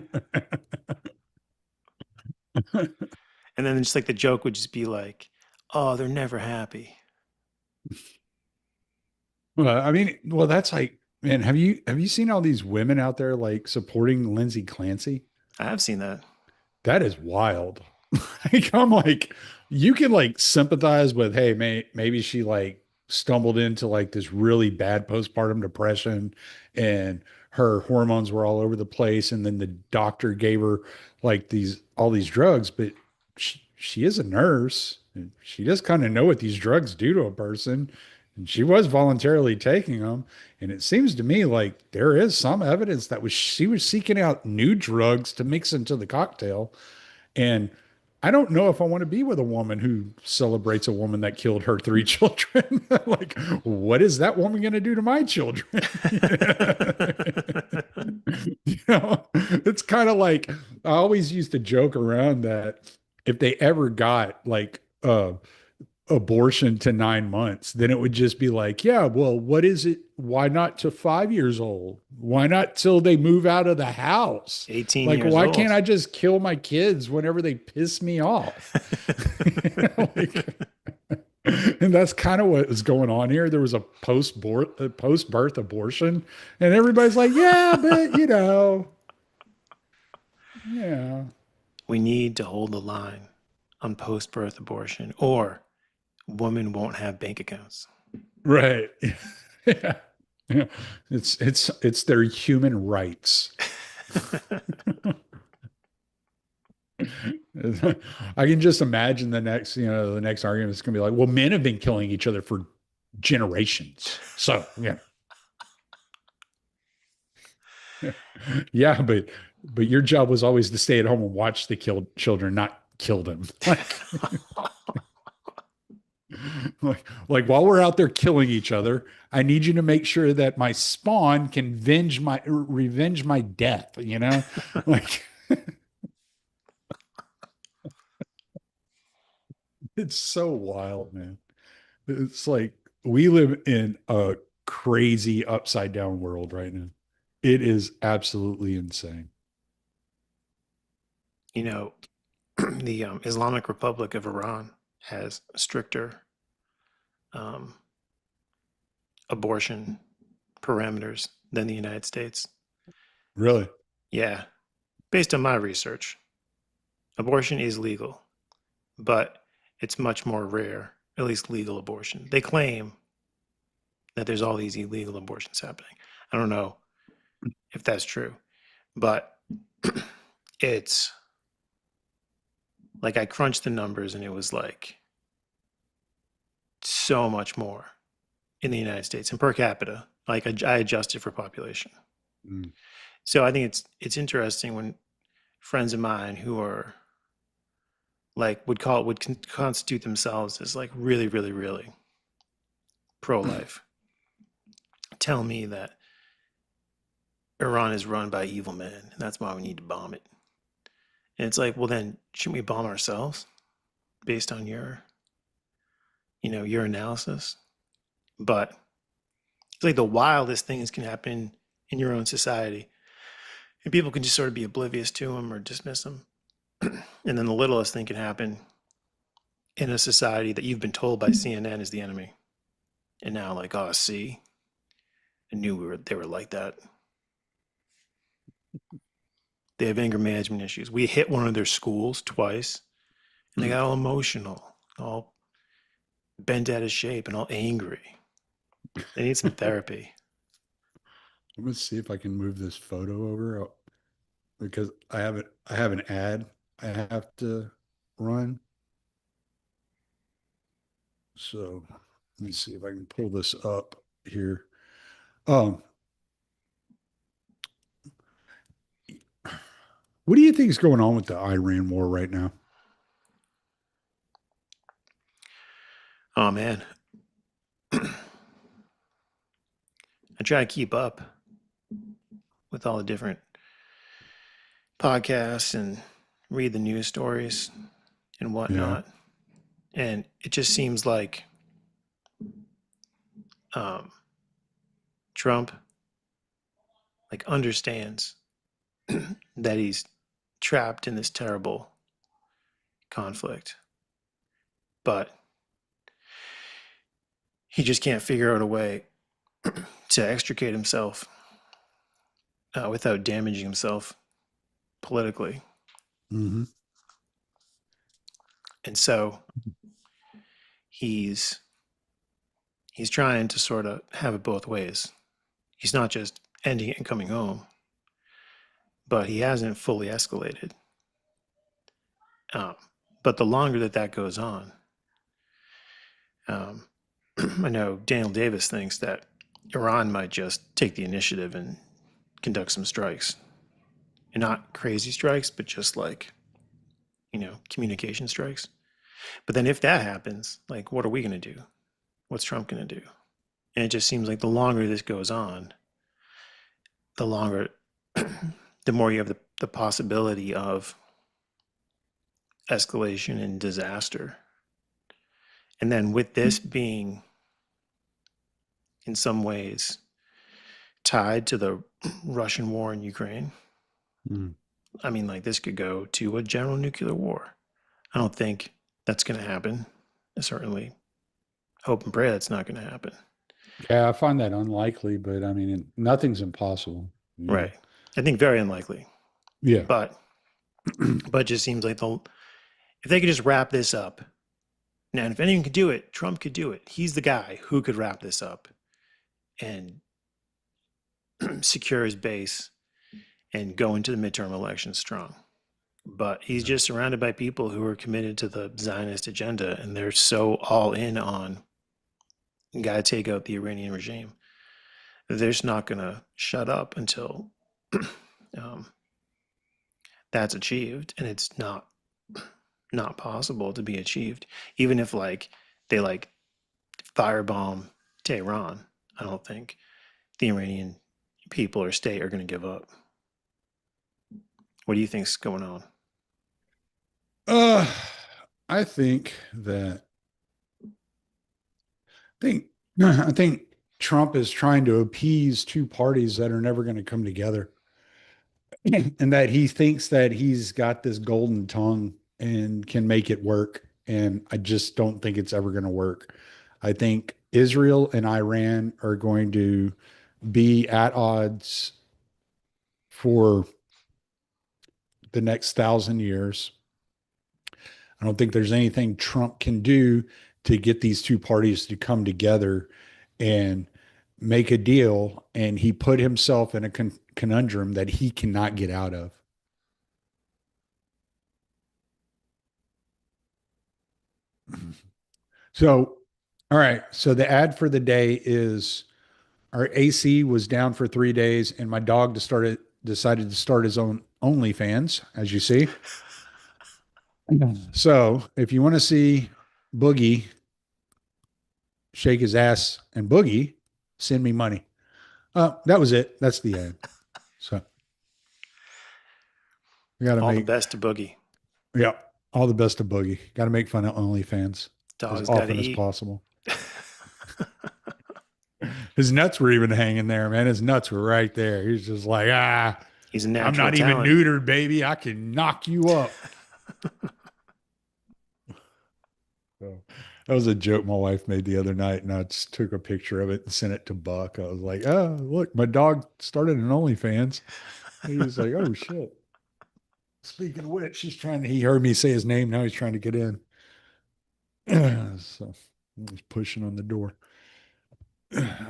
And then just like the joke would just be like, oh, they're never happy. Well, I mean, well, that's like, man, have you seen all these women out there like supporting Lindsay Clancy? I have seen that. That is wild. Like, I'm like, you can like sympathize with, hey, maybe she like stumbled into like this really bad postpartum depression and her hormones were all over the place. And then the doctor gave her like all these drugs, but she is a nurse. And she does kind of know what these drugs do to a person. And she was voluntarily taking them. And it seems to me like there is some evidence that she was seeking out new drugs to mix into the cocktail. And I don't know if I want to be with a woman who celebrates a woman that killed her three children. Like, what is that woman going to do to my children? It's kind of like I always used to joke around that if they ever got like abortion to 9 months, then it would just be like, yeah, well, what is it? Why not to 5 years old? Why not till they move out of the house? 18 Like, years why old. can't I just kill my kids whenever they piss me off? Like, and that's kind of what was going on here. There was a post-birth abortion, and everybody's like, yeah, but yeah. We need to hold the line on post birth abortion or women won't have bank accounts. Right. Yeah. Yeah. It's their human rights. I can just imagine the next argument is going to be like, well, men have been killing each other for generations. So, yeah. Yeah, but your job was always to stay at home and watch the killed children, not kill them. Like while we're out there killing each other, I need you to make sure that my spawn can revenge my death, Like it's so wild, man. It's like we live in a crazy upside down world right now. It is absolutely insane. You know, the Islamic Republic of Iran has stricter um, abortion parameters than the United States. Really? Yeah, based on my research, abortion is legal, but it's much more rare, at least legal abortion. They claim that there's all these illegal abortions happening. I don't know if that's true, but it's like I crunched the numbers and it was like so much more in the United States and per capita. Like I adjusted for population. Mm. So I think it's interesting when friends of mine who are like would constitute themselves as like really, really, really pro-life tell me that Iran is run by evil men and that's why we need to bomb it. And it's like, well then shouldn't we bomb ourselves based on your analysis? But it's like the wildest things can happen in your own society and people can just sort of be oblivious to them or dismiss them. And then the littlest thing can happen in a society that you've been told by CNN is the enemy. And now like, oh, see, I knew they were like that. They have anger management issues. We hit one of their schools twice, and they got all emotional, all bent out of shape, and all angry. They need some therapy. I'm gonna see if I can move this photo over because I have an ad I have to run. So let me see if I can pull this up here. Um, what do you think is going on with the Iran war right now? Oh man, I try to keep up with all the different podcasts and read the news stories and Yeah. whatnot. And it just seems like um, Trump like understands that he's trapped in this terrible conflict, but he just can't figure out a way to extricate himself without damaging himself politically. Hmm. And so he's he's trying to sort of have it both ways. He's not just ending it and coming home, but he hasn't fully escalated. Um, but the longer that that goes on, um, I know Daniel Davis thinks that Iran might just take the initiative and conduct some strikes. And not crazy strikes, but just like, communication strikes. But then if that happens, like, what are we going to do? What's Trump going to do? And it just seems like the longer this goes on, the longer, the more you have the possibility of escalation and disaster. And then with this being in some ways tied to the Russian war in Ukraine, Mm. I mean, like, this could go to a general nuclear war. I don't think that's going to happen. I certainly hope and pray that's not going to happen. Yeah, I find that unlikely, but I mean, nothing's impossible, you know? Right. I think very unlikely. Yeah. But it just seems like if they could just wrap this up. Now, if anyone could do it, Trump could do it. He's the guy who could wrap this up and secure his base and go into the midterm elections strong. But he's just surrounded by people who are committed to the Zionist agenda, and they're so all in on got to take out the Iranian regime. They're just not going to shut up until um, that's achieved, and it's not possible to be achieved. Even if like they like firebomb Tehran, I don't think the Iranian people or state are going to give up. What do you think's going on? Uh, I think that think I think Trump is trying to appease two parties that are never going to come together, and that he thinks that he's got this golden tongue and can make it work. And I just don't think it's ever going to work. I think Israel and Iran are going to be at odds for the next 1,000 years. I don't think there's anything Trump can do to get these two parties to come together and make a deal. And he put himself in a conundrum that he cannot get out of. So, all right. So the ad for the day is our AC was down for 3 days, and my dog decided to start his own OnlyFans, as you see. So if you want to see Boogie shake his ass and boogie, send me money. That was it. That's the end. So we got to All the make, best to Boogie. yeah, all the best to Boogie. Got to make fun of OnlyFans as Dog's got to often as eat. possible. His nuts were even hanging there, man. His nuts were right there. He's just like, He's a I'm natural not even talent. neutered, baby. I can knock you up. So that was a joke my wife made the other night, and I just took a picture of it and sent it to Buck. I was like, "Oh, look, my dog started an OnlyFans." And he was like, "Oh shit." Speaking of which, he heard me say his name. Now he's trying to get in. So he's pushing on the door.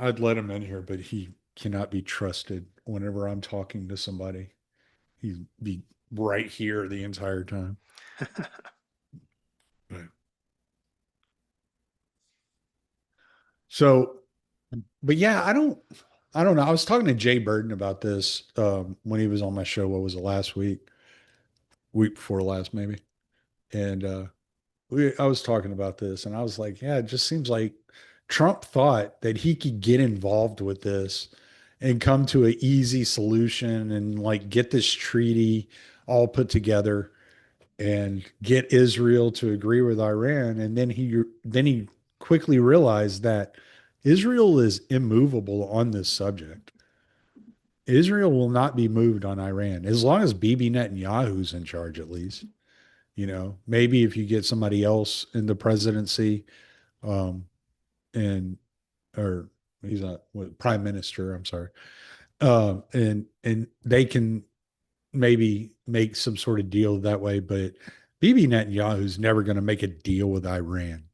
I'd let him in here, but he cannot be trusted whenever I'm talking to somebody. He'd be right here the entire time. Right. So, but yeah, I don't know. I was talking to Jay Burden about this when he was on my show. What was it, last week before last, maybe? And I was talking about this, and I was like, yeah, it just seems like Trump thought that he could get involved with this and come to an easy solution and like get this treaty all put together and get Israel to agree with Iran. And then he quickly realized that Israel is immovable on this subject. Israel will not be moved on Iran as long as Bibi Netanyahu's in charge, at least. Maybe if you get somebody else in the presidency, um, and or he's not prime minister, I'm sorry, and they can maybe make some sort of deal that way. But Bibi Netanyahu's never going to make a deal with Iran.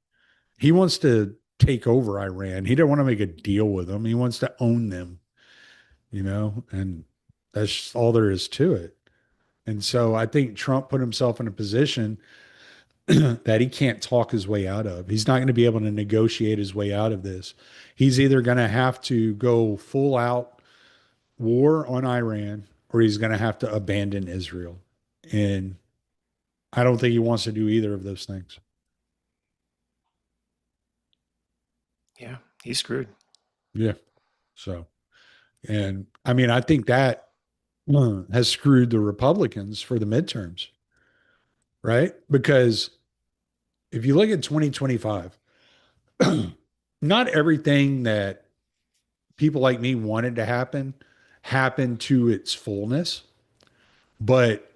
He wants to take over Iran. He don't want to make a deal with them. He wants to own them, and that's just all there is to it. And so I think Trump put himself in a position that he can't talk his way out of. He's not going to be able to negotiate his way out of this. He's either going to have to go full out war on Iran or he's going to have to abandon Israel. And I don't think he wants to do either of those things. Yeah, he's screwed. Yeah. So, and I mean, I think that has screwed the Republicans for the midterms, right? Because if you look at 2025, not everything that people like me wanted to happen happened to its fullness, but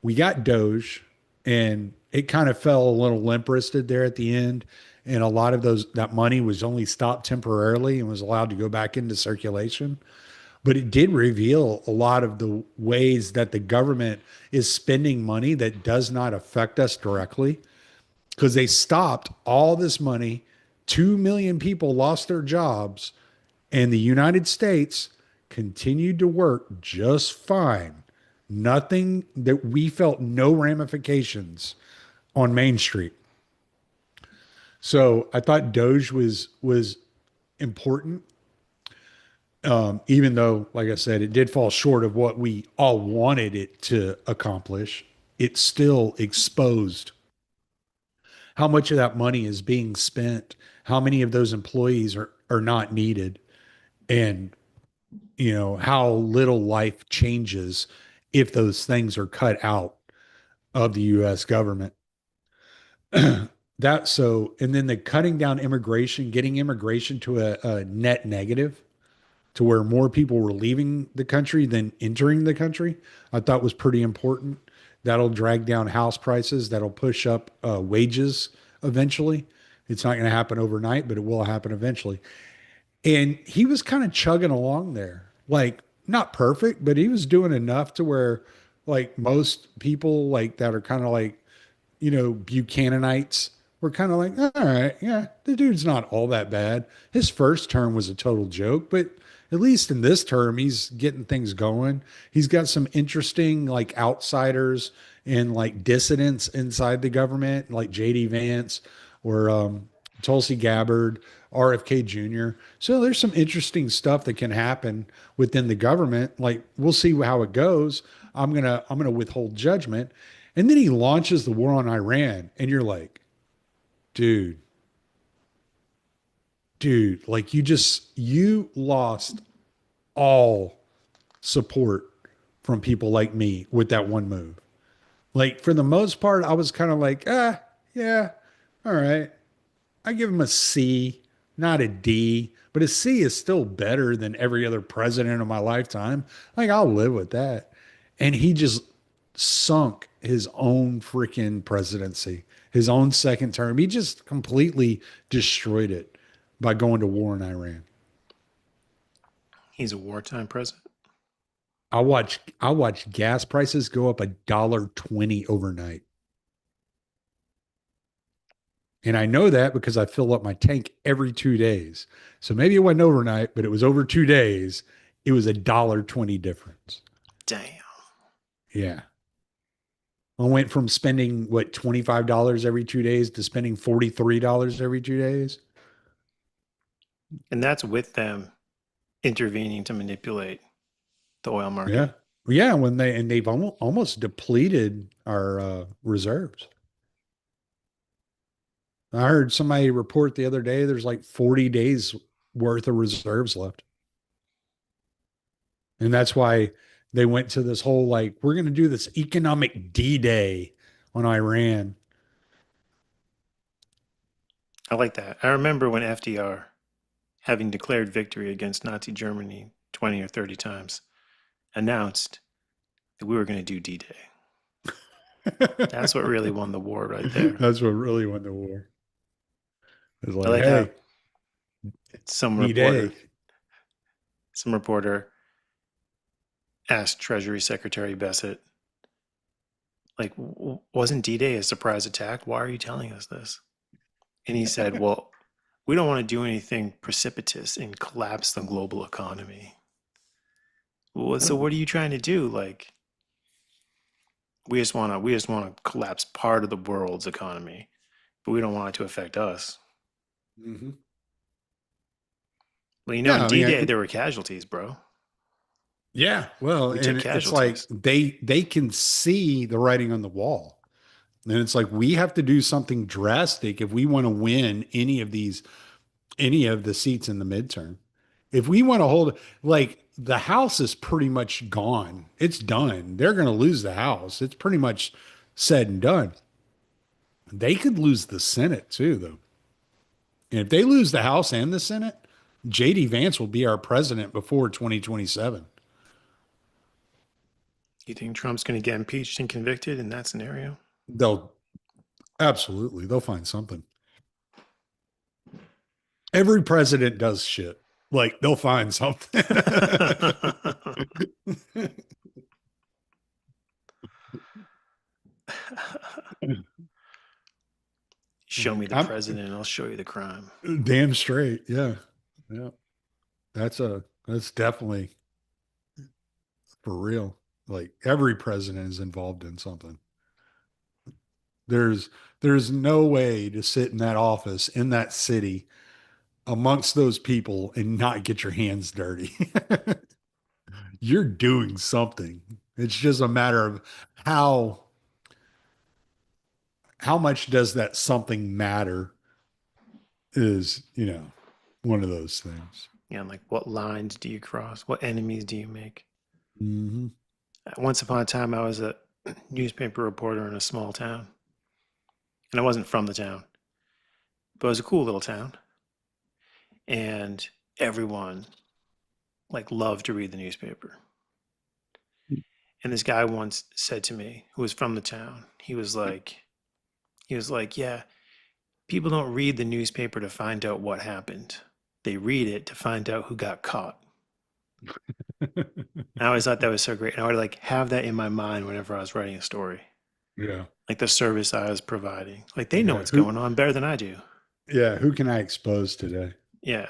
we got Doge and it kind of fell a little limp wristed there at the end. And a lot of that money was only stopped temporarily and was allowed to go back into circulation. But it did reveal a lot of the ways that the government is spending money that does not affect us directly because they stopped all this money. 2 million people lost their jobs, and the United States continued to work just fine. Nothing that we felt no ramifications on Main Street. So I thought Doge was important, even though, like I said, it did fall short of what we all wanted it to accomplish. It still exposed how much of that money is being spent, how many of those employees are not needed, and how little life changes if those things are cut out of the US government. And then the cutting down immigration, getting immigration to a net negative to where more people were leaving the country than entering the country, I thought was pretty important. That'll drag down house prices. That'll push up wages eventually. It's not going to happen overnight, but it will happen eventually. And he was kind of chugging along there, like not perfect, but he was doing enough to where, like most people, like that are kind of like, Buchananites were kind of like, all right, yeah, the dude's not all that bad. His first term was a total joke, but at least in this term, he's getting things going. He's got some interesting like outsiders and like dissidents inside the government, like JD Vance or Tulsi Gabbard, RFK Jr. So there's some interesting stuff that can happen within the government. Like we'll see how it goes. I'm gonna withhold judgment. And then he launches the war on Iran, and you're like, dude, like you lost all support from people like me with that one move. Like for the most part, I was kind of like, yeah, all right. I give him a C, not a D, but a C is still better than every other president of my lifetime. Like I'll live with that. And he just sunk his own freaking presidency, his own second term. He just completely destroyed it by going to war in Iran. He's a wartime president. I watch gas prices go up $1.20 overnight. And I know that because I fill up my tank every 2 days. So maybe it wasn't overnight, but it was over 2 days. It was $1.20 difference. Damn. Yeah. I went from spending what $25 every 2 days to spending $43 every 2 days. And that's with them intervening to manipulate the oil market. Yeah. Yeah. They've almost depleted our reserves. I heard somebody report the other day there's like 40 days worth of reserves left. And that's why they went to this whole like, we're going to do this economic D Day on Iran. I like that. I remember when FDR, having declared victory against Nazi Germany 20 or 30 times, announced that we were going to do D Day. That's what really won the war right there. That's what really won the war. It was I like, like how hey, some D Day. reporter asked Treasury Secretary Bassett, like, wasn't D-Day a surprise attack? Why are you telling us this? And he said, well, we don't want to do anything precipitous and collapse the global economy. Well, so what are you trying to do? Like, we just want to collapse part of the world's economy, but we don't want it to affect us. Mm-hmm. Well, you know, in Yeah, I mean, D-Day there were casualties, bro. yeah. Well, We took and it's like casualties. they can see the writing on the wall. And it's like we have to do something drastic if we want to win any of the seats in the midterm. If we want to hold, like, the House is pretty much gone. It's done. They're going to lose the House. It's pretty much said and done. They could lose the Senate too, though. And if they lose the House and the Senate, JD Vance will be our president before 2027. You think Trump's going to get impeached and convicted in that scenario? They'll absolutely, they'll find something. Every president does shit. Like they'll find something. Show me the I'm president, and I'll show you the crime. damn straight. Yeah. Yeah. That's definitely for real. Like every president is involved in something. There's there's no way to sit in that office in that city amongst those people and not get your hands dirty. You're doing something. It's just a matter of how how much does that something matter is, one of those things. Yeah, like what lines do you cross? What enemies do you make? Hmm. Once upon a time, I was a newspaper reporter in a small town, and I wasn't from the town, but it was a cool little town, and everyone like loved to read the newspaper. And this guy once said to me, who was from the town, he was like, yeah, people don't read the newspaper to find out what happened. They read it to find out who got caught. I always thought that was so great. And I would like have that in my mind whenever I was writing a story, Yeah. like the service I was providing. Like they know Yeah. what's going on better than I do. Who can I expose today? Yeah.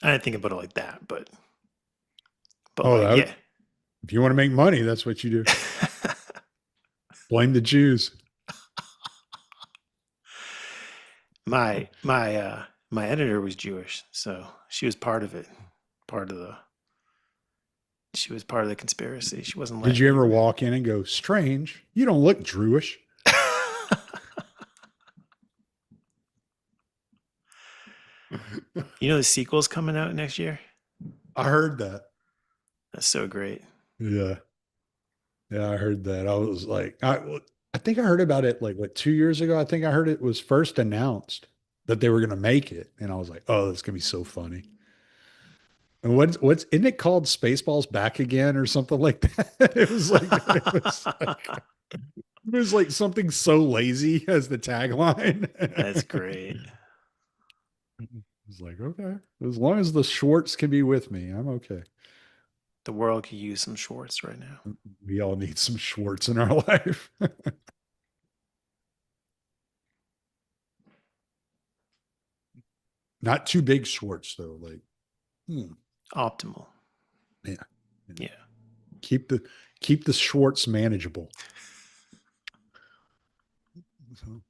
I didn't think about it like that, but Oh, like, yeah. if you want to make money, that's what you do. Blame the Jews. My editor was Jewish, so she was part of it. Part of the she was part of the conspiracy. She wasn't Did letting you me. ever walk in and go, strange? You don't look Jewish. You know the sequel's coming out next year? I heard that. That's so great. Yeah. Yeah, I heard that. I was like, I think I heard about it like what 2 years ago. I think I heard it was first announced that they were going to make it, and I was like, oh, that's gonna be so funny. And what's isn't it called Spaceballs Back Again or something like that? It was like something so lazy as the tagline. That's great. It's like, okay, as long as the Schwartz can be with me, I'm okay. The world could use some Schwartz right now. We all need some Schwartz in our life. Not too big Schwartz though. Like, Optimal. yeah, Yeah. keep the Schwartz manageable. So.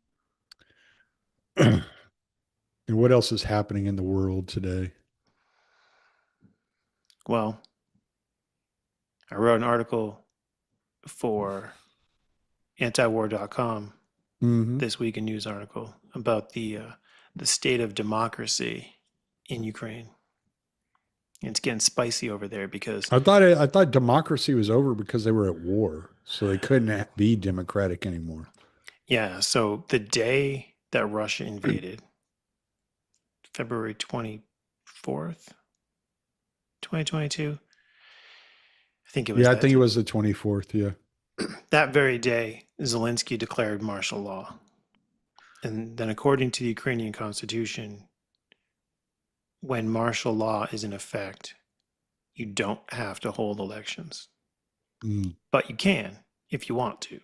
And what else is happening in the world today? Well, I wrote an article for antiwar.com Mm-hmm. this week, a news article about the state of democracy in Ukraine. And it's getting spicy over there because I thought democracy was over because they were at war, so they couldn't be democratic anymore. yeah, so the day that Russia invaded, February 24th, 2022, I think it was Yeah, I that think it day. was the 24th. Yeah. That very day, Zelensky declared martial law. And then, according to the Ukrainian constitution, when martial law is in effect, you don't have to hold elections, Mm. but you can if you want to.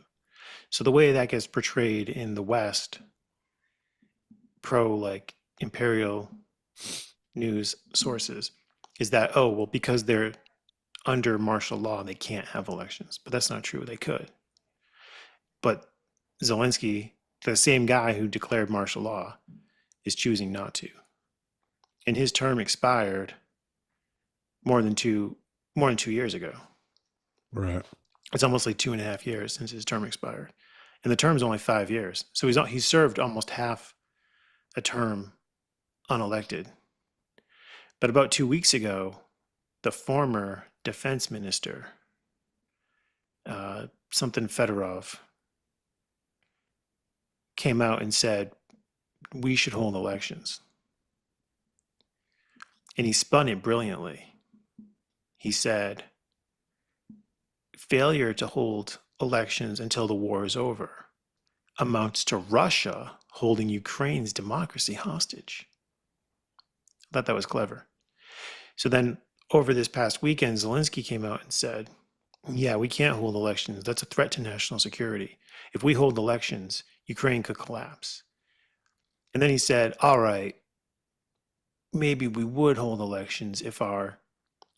So the way that gets portrayed in the West, pro like imperial news sources, is that, oh, well, because they're under martial law, they can't have elections. But that's not true. They could. But Zelensky, the same guy who declared martial law, is choosing not to. And his term expired more than 2 years ago. Right. It's almost like 2.5 years since his term expired. And the term's only 5 years. So he's served almost half a term unelected. But about 2 weeks ago, the former defense minister, something Fedorov, came out and said, we should hold elections. And he spun it brilliantly. He said, failure to hold elections until the war is over amounts to Russia holding Ukraine's democracy hostage. I thought that was clever. So then over this past weekend, Zelensky came out and said, yeah, we can't hold elections. That's a threat to national security. If we hold elections, Ukraine could collapse. And then he said, all right, maybe we would hold elections if our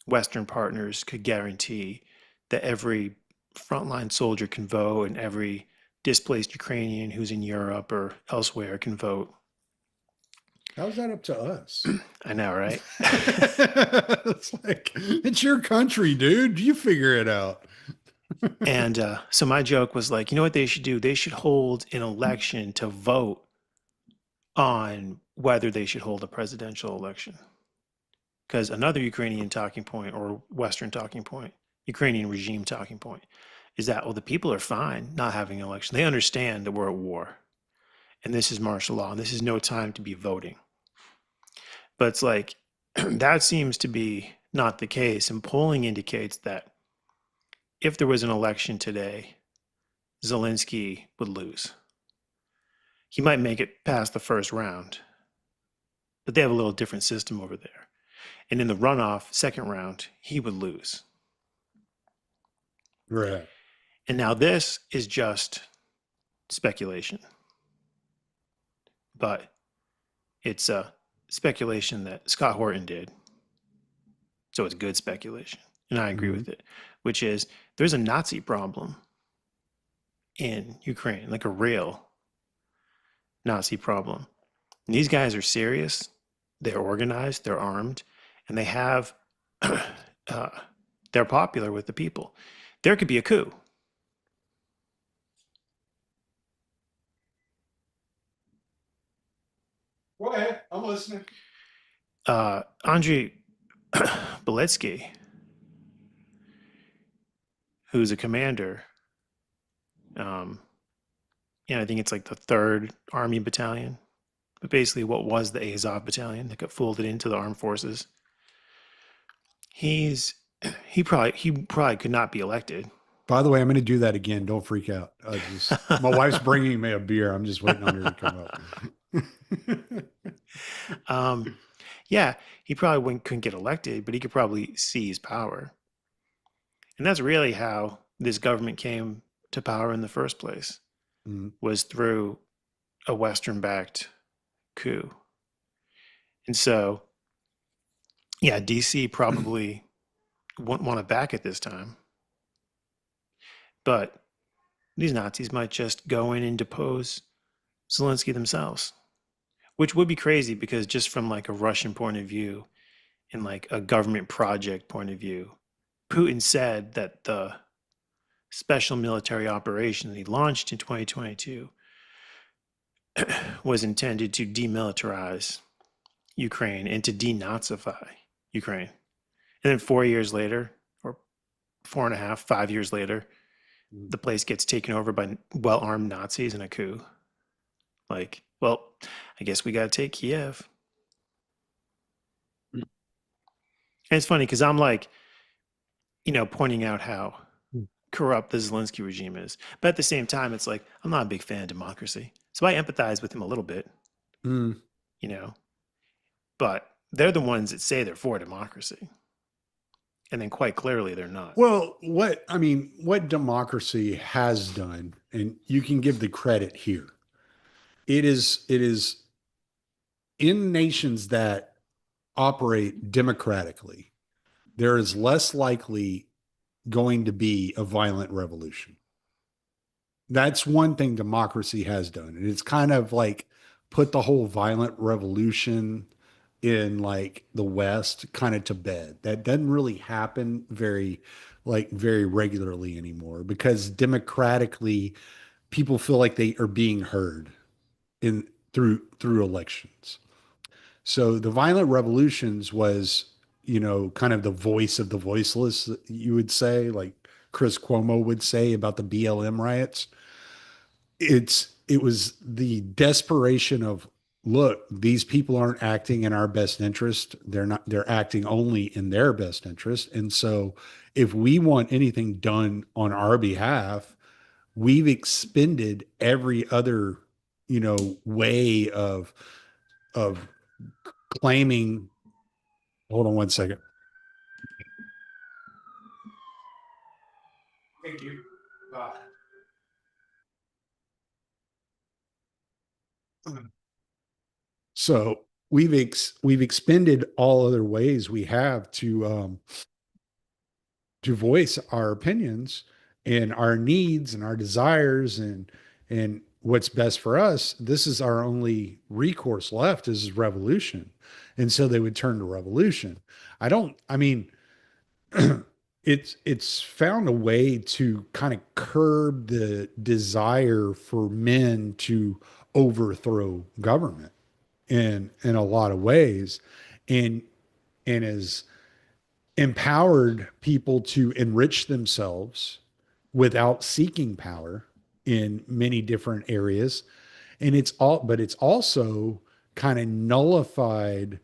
Western partners could guarantee that every frontline soldier can vote and every displaced Ukrainian who's in Europe or elsewhere can vote. How's that up to us? I know, right? It's like, it's your country, dude. You figure it out. And so my joke was like, you know what they should do? They should hold an election to vote on whether they should hold a presidential election. Because another Ukrainian talking point or Western talking point, Ukrainian regime talking point, is that, well, the people are fine not having an election. They understand that we're at war and this is martial law and this is no time to be voting. But it's like, that seems to be not the case. And polling indicates that if there was an election today, Zelensky would lose. He might make it past the first round, but they have a little different system over there. And in the runoff, second round, he would lose. Right. And now this is just speculation. But it's a speculation that Scott Horton did. So it's good speculation. And I agree with it, which is there's a Nazi problem in Ukraine, like a real Nazi problem. And these guys are serious. They're organized. They're armed. And they have, they're popular with the people. There could be a coup. Go ahead. I'm listening. Andrei Beletsky, who's a commander, and I think it's like the 3rd Army Battalion, but basically what was the Azov Battalion that got folded into the armed forces. He probably could not be elected. By the way, I'm going to do that again. Don't freak out. My wife's bringing me a beer. I'm just waiting on her to come up. Yeah, he probably couldn't get elected, but he could probably seize power. And that's really how this government came to power in the first place, Mm. was through a Western-backed coup. And so, yeah, DC probably wouldn't want to back it this time. But these Nazis might just go in and depose Zelensky themselves, which would be crazy because just from like a Russian point of view and like a government project point of view, Putin said that the special military operation that he launched in 2022 was intended to demilitarize Ukraine and to denazify Ukraine. And then 4 years later, or 4.5, 5 years later, the place gets taken over by well-armed Nazis in a coup. Like, well, I guess we got to take Kiev. And it's funny because I'm like, pointing out how corrupt the Zelensky regime is. But at the same time, it's like, I'm not a big fan of democracy. So I empathize with him a little bit, Mm. But they're the ones that say they're for democracy. And then quite clearly they're not. Well, what democracy has done, and you can give the credit here. It is in nations that operate democratically, there is less likely going to be a violent revolution. That's one thing democracy has done. And it's kind of like put the whole violent revolution in like the West kind of to bed. That doesn't really happen very regularly anymore because democratically people feel like they are being heard in through elections. So the violent revolutions was, kind of the voice of the voiceless, you would say, like Chris Cuomo would say about the BLM riots. It was the desperation of, look, these people aren't acting in our best interest. They're acting only in their best interest. And so if we want anything done on our behalf, we've expended every other, way of claiming. Hold on one second. Thank you. So we've expended all other ways we have to voice our opinions and our needs and our desires and what's best for us. This is our only recourse left is revolution. And so they would turn to revolution. I mean, it's found a way to kind of curb the desire for men to overthrow government in a lot of ways, and has empowered people to enrich themselves without seeking power in many different areas. And but it's also kind of nullified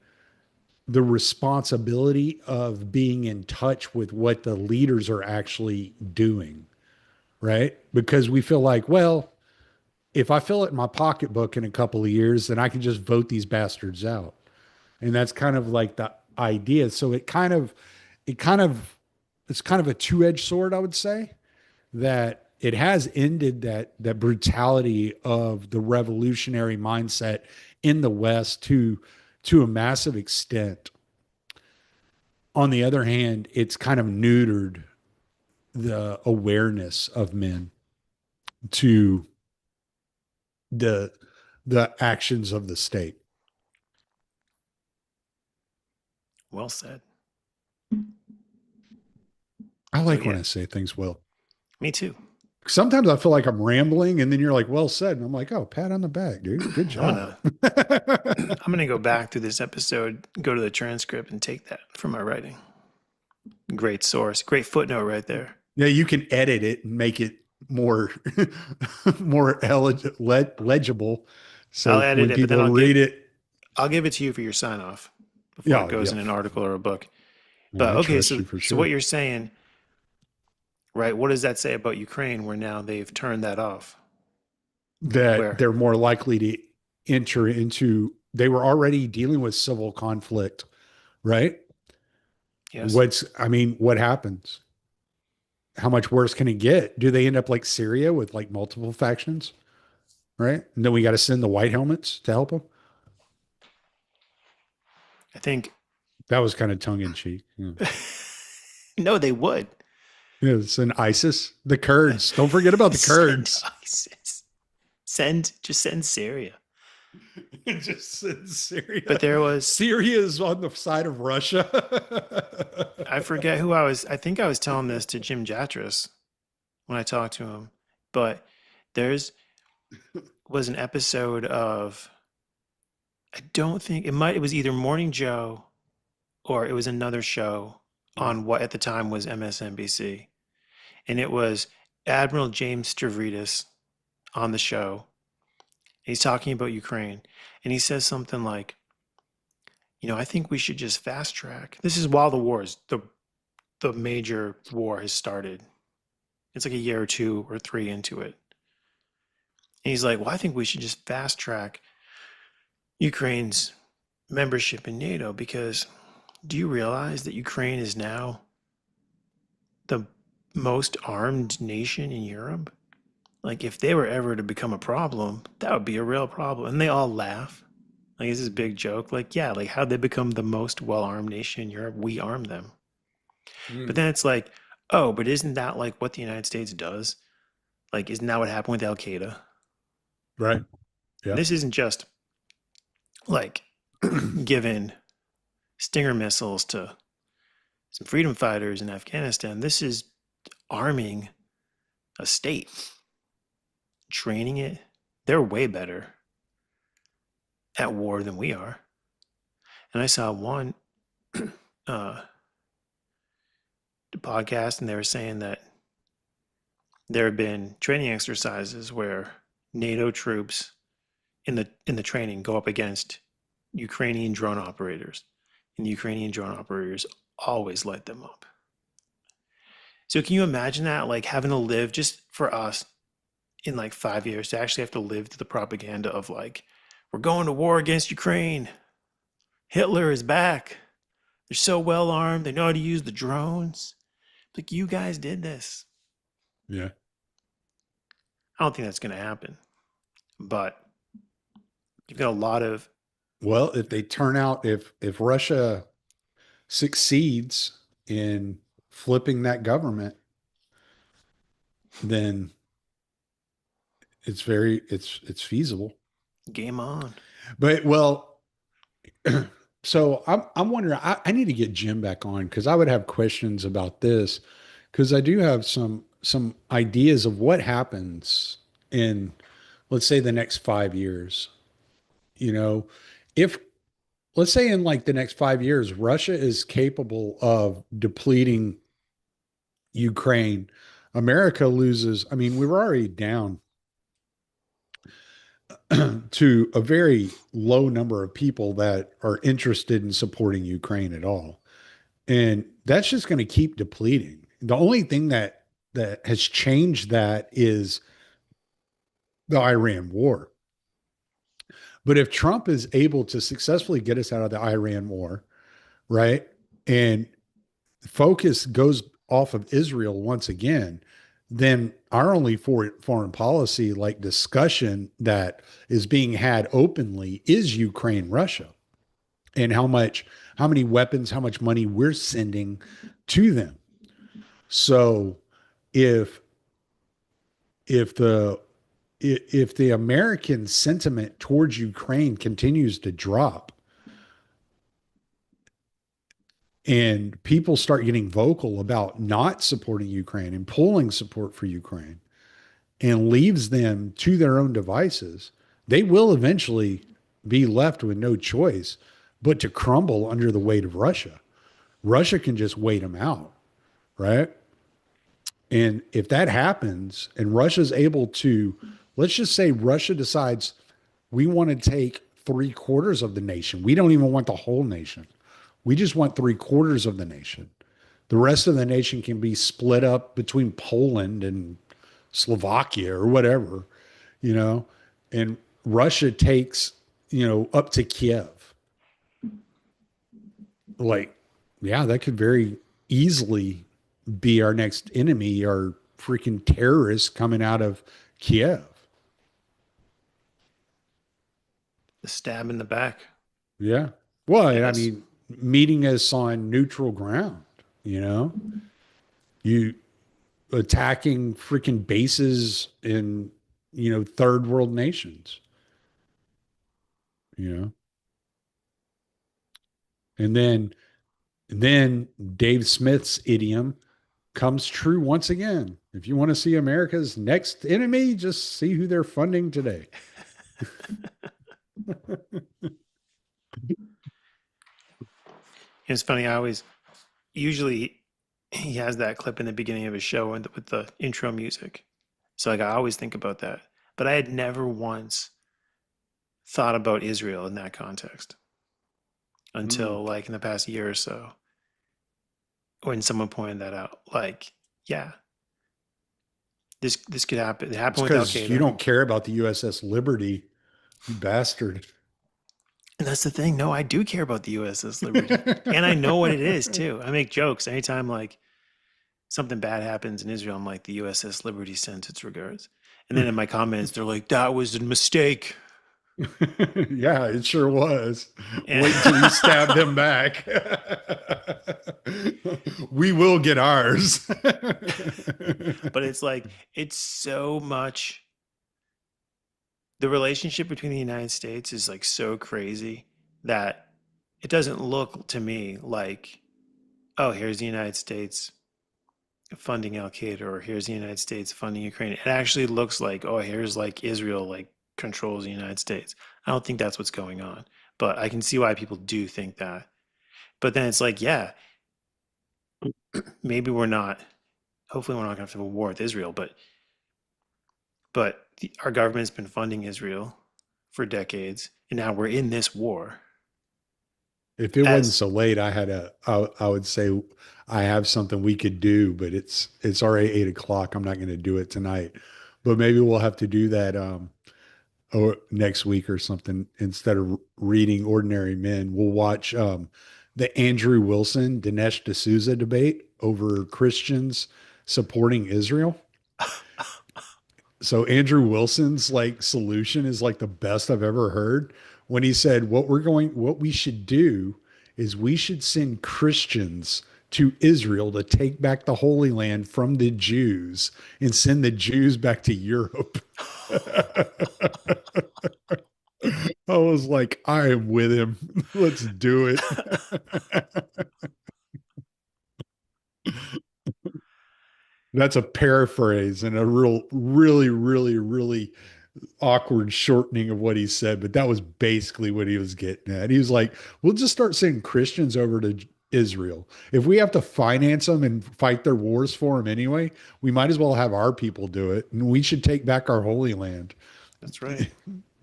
the responsibility of being in touch with what the leaders are actually doing, right? Because we feel like, well, if I fill it in my pocketbook in a couple of years, then I can just vote these bastards out. And that's kind of like the idea. So it's kind of a two-edged sword, I would say, that it has ended that brutality of the revolutionary mindset in the West to a massive extent. On the other hand, it's kind of neutered the awareness of men to the the actions of the state. Well said. I like yeah. when I say things well. Me too. Sometimes I feel like I'm rambling and then you're like, well said. And I'm like, oh, pat on the back, dude. Good job. I'm gonna go back through this episode, go to the transcript and take that for my writing. Great source, great footnote right there. Yeah, you can edit it and make it more legible. So I'll edit when it, but then people read it, I'll give it to you for your sign off before it goes in an article or a book. But okay, so what you're saying, right? What does that say about Ukraine where now they've turned that off? That they're more likely to enter into, they were already dealing with civil conflict, right? Yes. What happens? how much worse can it get? Do they end up like Syria with like multiple factions, right? And then we got to send the white helmets to help them. I think That was kind of tongue in cheek. Yeah. no, they would. Yeah, it's an ISIS, the Kurds. Don't forget about the Send Kurds. ISIS. Just send Syria. Just send But Syria. there was, Syria is on the side of Russia. I forget who I was. I think I was telling this to Jim Jatras when I talked to him. But there's was an episode of, I don't think it was either Morning Joe or it was another show on what at the time was MSNBC. And it was Admiral James Stavridis on the show. He's talking about Ukraine. And he says something like, I think we should just fast track. This is while the major war has started. It's like a year or 2 or 3 into it. And he's like, well, I think we should just fast track Ukraine's membership in NATO because do you realize that Ukraine is now the most armed nation in Europe? Like, if they were ever to become a problem, that would be a real problem. And they all laugh. Like, it's this big joke. Like, yeah, like, how'd they become the most well armed nation in Europe? We armed them. But then it's like, oh, but isn't that like what the United States does? Like, isn't that what happened with Al Qaeda? Right. Yeah. This isn't just like giving Stinger missiles to some freedom fighters in Afghanistan. This is arming a state, training it. They're way better at war than we are. And I saw one podcast, and they were saying that there have been training exercises where NATO troops in the training go up against Ukrainian drone operators, and the Ukrainian drone operators always light them up. So can you imagine that, like having to live just for us in like 5 years to actually have to live through the propaganda of like, we're going to war against Ukraine. Hitler is back. They're so well armed. They know how to use the drones. Like, you guys did this. Yeah. I don't think that's going to happen. But you've got a lot of. Well, if they turn out, if Russia succeeds in flipping that government, then it's feasible. Game on. But well, so I'm wondering. I need to get Jim back on because I would have questions about this because I do have some ideas of what happens in, let's say, the next 5 years. You know, if let's say in like the next 5 years, Russia is capable of depleting Ukraine, America loses. I mean, we were already down to a very low number of people that are interested in supporting Ukraine at all. And that's just going to keep depleting. The only thing that has changed that is the Iran war. But if Trump is able to successfully get us out of the Iran war, right, and focus goes off of Israel once again, then our only foreign policy like discussion that is being had openly is Ukraine, Russia, and how many weapons, how much money we're sending to them. So if the American sentiment towards Ukraine continues to drop and people start getting vocal about not supporting Ukraine and pulling support for Ukraine and leaves them to their own devices, they will eventually be left with no choice but to crumble under the weight of Russia. Russia can just wait them out, right? And if that happens and Russia's able to, let's just say Russia decides we want to take 3/4 of the nation. We don't even want the whole nation. We just want 3/4 of the nation. The rest of the nation can be split up between Poland and Slovakia or whatever, and Russia takes, up to Kiev. Like, yeah, that could very easily be our next enemy are freaking terrorists coming out of Kiev. The stab in the back. Yeah. Well, I Yes. mean, meeting us on neutral ground, you know, you attacking freaking bases in, third world nations, you know, and then Dave Smith's idiom comes true once again. If you want to see America's next enemy, just see who they're funding today. It's funny. I always usually he has that clip in the beginning of his show with the intro music. So like I always think about that. But I had never once thought about Israel in that context Mm. until like in the past year or so when someone pointed that out. Like, yeah, this could happen. It It's happened with Al because you Qaeda. don't care about the USS Liberty, you bastard. And that's the thing. No, I do care about the USS Liberty. And I know what it is too. I make jokes anytime like something bad happens in Israel. I'm like, the USS Liberty sends its regards. And then in my comments, they're like, that was a mistake. Yeah, it sure was. And Wait until you stab them back. We will get ours. but it's like, it's so much. The relationship between the United States is like so crazy that it doesn't look to me like, oh, here's the United States funding Al Qaeda, or here's the United States funding Ukraine. It actually looks like, oh, here's like Israel like controls the United States. I don't think that's what's going on, but I can see why people do think that. But then it's like, yeah, maybe we're not. Hopefully, we're not going to have a war with Israel, but our government's been funding Israel for decades, and now we're in this war. If it wasn't As so late, I would say I have something we could do, but it's already 8 o'clock. I'm not going to do it tonight, but maybe we'll have to do that or next week or something. Instead of reading Ordinary Men, we'll watch the Andrew Wilson Dinesh D'Souza debate over Christians supporting Israel. So Andrew Wilson's like solution is like the best I've ever heard when he said what we should do is we should send Christians to Israel to take back the Holy Land from the Jews and send the Jews back to Europe. I was like, I am with him. Let's do it. That's a paraphrase and a really, really, really awkward shortening of what he said, but that was basically what he was getting at. He was like, we'll just start sending Christians over to Israel. If we have to finance them and fight their wars for them anyway, we might as well have our people do it. And we should take back our Holy Land. That's right. It's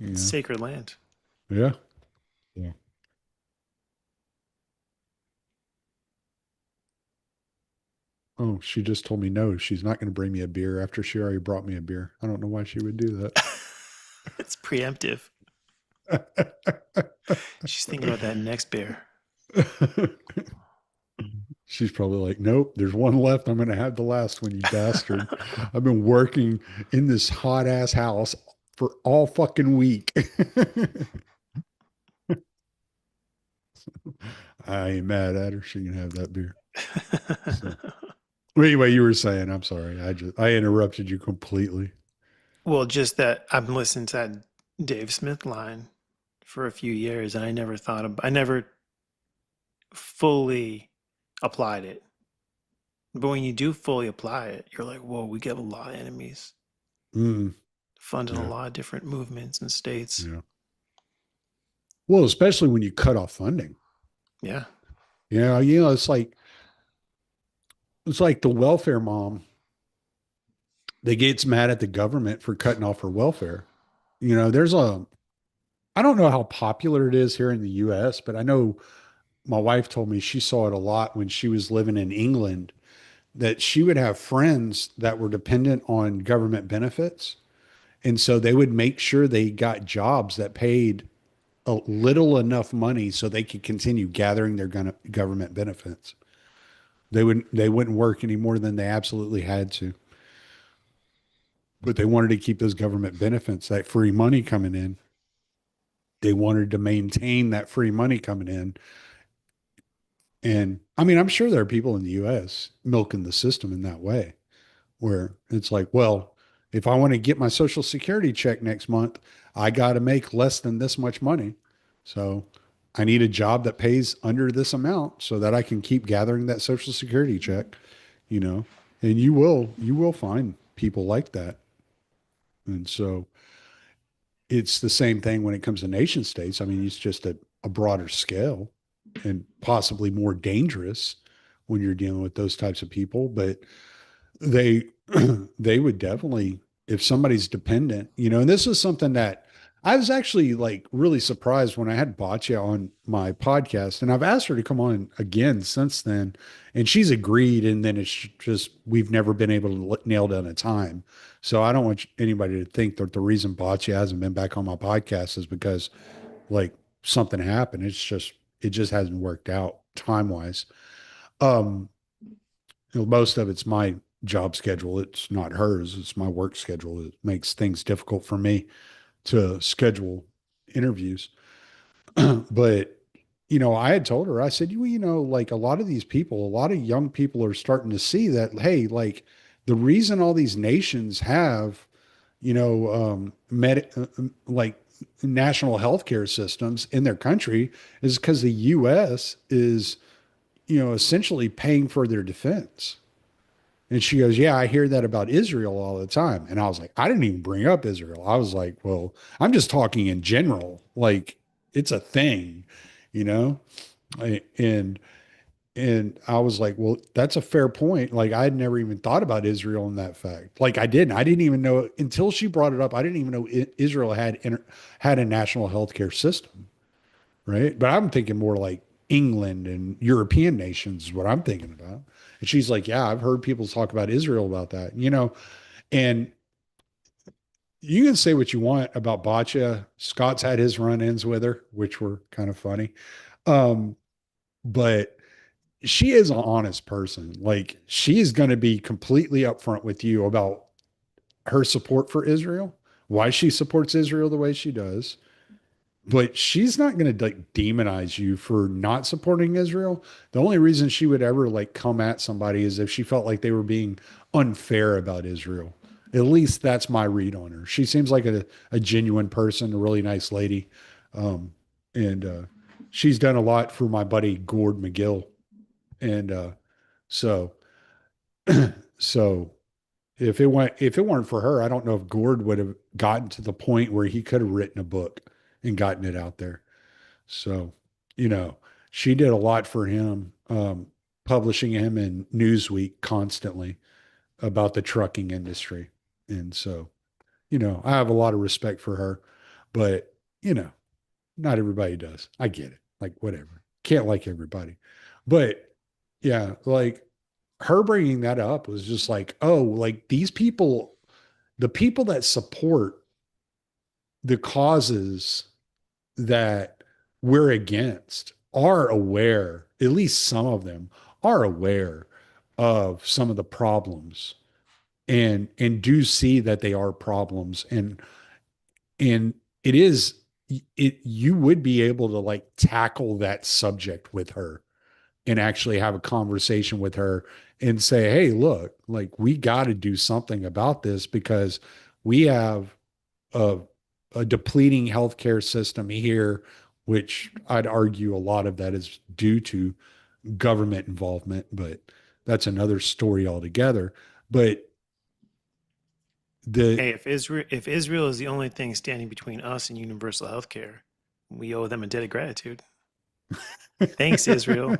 Yeah. sacred land. Yeah. Yeah. Oh, she just told me no, she's not going to bring me a beer after she already brought me a beer. I don't know why she would do It's preemptive. She's thinking about that next bear. that. She's probably like, nope, there's one left. I'm going to have the last one, you bastard. I've been working in this hot ass house for all fucking week. I ain't mad at her. She can have that beer. So, anyway, you were saying, I'm sorry. I interrupted you completely. Well, just that I've been listening to that Dave Smith line for a few years, and I never fully applied it. But when you do fully apply it, you're like, whoa, we get a lot of enemies, Mm, funding a yeah. lot of different movements and states. Yeah. Well, especially when you cut off funding. Yeah. It's like the welfare mom that gets mad at the government for cutting off her welfare. I don't know how popular it is here in the US, but I know my wife told me she saw it a lot when she was living in England, that she would have friends that were dependent on government benefits. And so they would make sure they got jobs that paid a little enough money so they could continue gathering their government benefits. They wouldn't work any more than they absolutely had to. But they wanted to keep those government benefits, that free money coming in. They wanted to maintain that free money coming in. And I mean, I'm sure there are people in the US milking the system in that way, where it's like, well, if I want to get my social security check next month, I got to make less than this much money. So I need a job that pays under this amount so that I can keep gathering that social security check, you know, and you will find people like that. And so it's the same thing when it comes to nation states. I mean, it's just a broader scale and possibly more dangerous when you're dealing with those types of people. But they they would definitely, if somebody's dependent, and this is something that I was actually like really surprised when I had Batya on my podcast, and I've asked her to come on again since then, and she's agreed. And then it's just we've never been able to nail down a time. So I don't want anybody to think that the reason Batya hasn't been back on my podcast is because like something happened. It just hasn't worked out time wise. Um, most of it's my job schedule. It's not hers. It's my work schedule. It makes things difficult for me to schedule interviews. But, I had told her, I said, like a lot of these people, a lot of young people are starting to see that, hey, like the reason all these nations have, like national healthcare systems in their country is because the US is, essentially paying for their defense. And she goes, yeah, I hear that about Israel all the time. And I was like, I didn't even bring up Israel. I was like, well, I'm just talking in general. Like it's a thing, you know? And I was like, well, that's a fair point. Like I had never even thought about Israel in that fact. Like I didn't even know until she brought it up. I didn't even know Israel had a national healthcare system, right? But I'm thinking more like England and European nations is what I'm thinking about. And she's like, yeah, I've heard people talk about Israel about that, and you can say what you want about Boccia. Scott's had his run-ins with her, which were kind of funny. Um, but she is an honest person. Like she is going to be completely upfront with you about her support for Israel, why she supports Israel the way she does, but she's not going to like demonize you for not supporting Israel. The only reason she would ever like come at somebody is if she felt like they were being unfair about Israel. At least that's my read on her. She seems like a genuine person, a really nice lady. Um, and she's done a lot for my buddy Gord McGill. And so, so if it weren't for her, I don't know if Gord would have gotten to the point where he could have written a book and gotten it out there. So, you know, she did a lot for him, publishing him in Newsweek constantly about the trucking industry. And so, I have a lot of respect for her, but, not everybody does. I get it. Like, whatever. Can't like everybody. But yeah, like her bringing that up was just like, oh, like these people, the people that support the causes that we're against are aware, at least some of them are aware of some of the problems and do see that they are problems and it is it you would be able to like tackle that subject with her and actually have a conversation with her and say, hey, look, like we got to do something about this because we have a, a depleting healthcare system here, which I'd argue a lot of that is due to government involvement, but that's another story altogether. But the Hey, if Israel is the only thing standing between us and universal health care, we owe them a debt of gratitude. Thanks, Israel.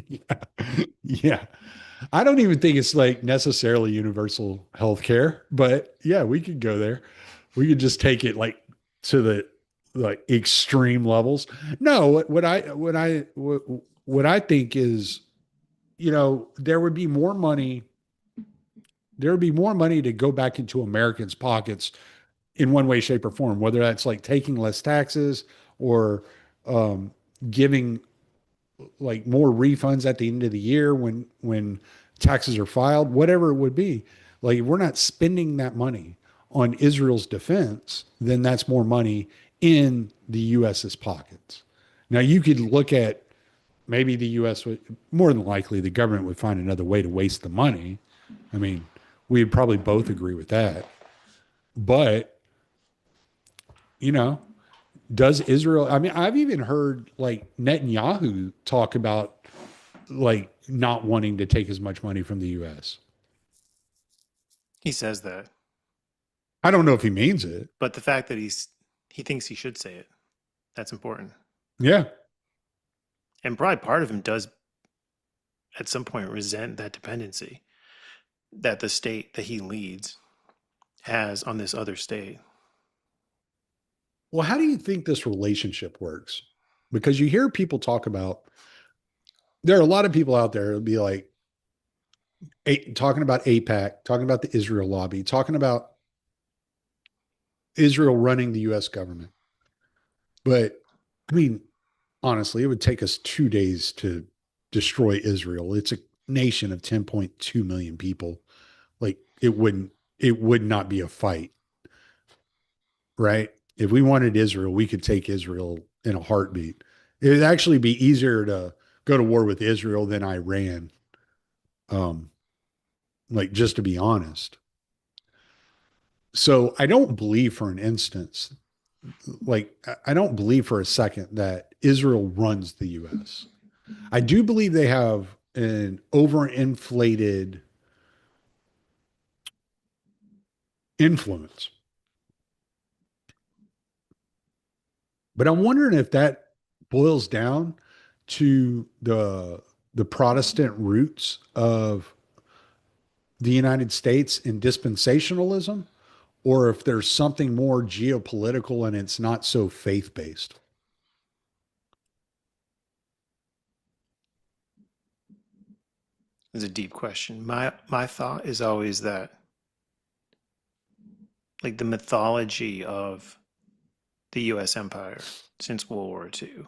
yeah, yeah. I don't even think it's like necessarily universal health care, but yeah, we could go there. We could just take it like to the like extreme levels. No, what I think is, there would be more money. There would be more money to go back into Americans' pockets in one way, shape, or form. Whether that's like taking less taxes or um, giving like more refunds at the end of the year when taxes are filed, whatever it would be. Like if we're not spending that money on Israel's defense, then that's more money in the US's pockets. Now you could look at maybe the US would, more than likely the government would find another way to waste the money. I mean, we'd probably both agree with that. But, you know, does Israel, I mean, I've even heard like Netanyahu talk about like not wanting to take as much money from the US. He says that, I don't know if he means it. but the fact that he thinks he should say it, that's important. Yeah. And probably part of him does at some point resent that dependency that the state that he leads has on this other state. Well, how do you think this relationship works? Because you hear people talk about, there are a lot of people out there who'll be like, talking about APAC, talking about the Israel lobby, talking about Israel running the US government. But I mean, honestly, it would take us 2 days to destroy Israel. It's a nation of 10.2 million people. Like it would not be a fight, right? If we wanted Israel, we could take Israel in a heartbeat. It would actually be easier to go to war with Israel than Iran. Um, like just to be honest. So I don't believe for an instance, like I don't believe for a second that Israel runs the US. I do believe they have an overinflated influence. But I'm wondering if that boils down to the Protestant roots of the United States in dispensationalism, or if there's something more geopolitical and it's not so faith based. It's a deep question. My thought is always that like the mythology of the US empire since World War II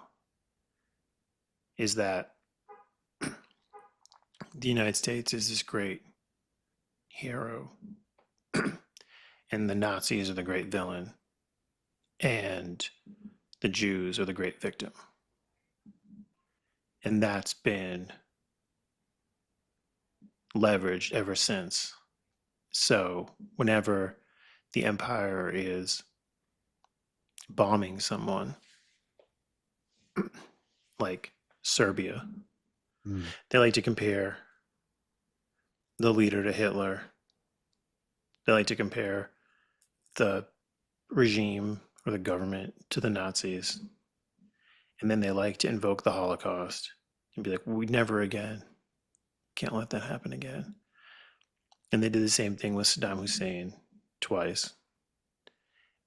is that the United States is this great hero and the Nazis are the great villain and the Jews are the great victim. And that's been leveraged ever since. So whenever the empire is bombing someone like Serbia, they like to compare the leader to Hitler. They like to compare the regime or the government to the Nazis. And then they like to invoke the Holocaust and be like, we never again. Can't let that happen again. And they did the same thing with Saddam Hussein twice.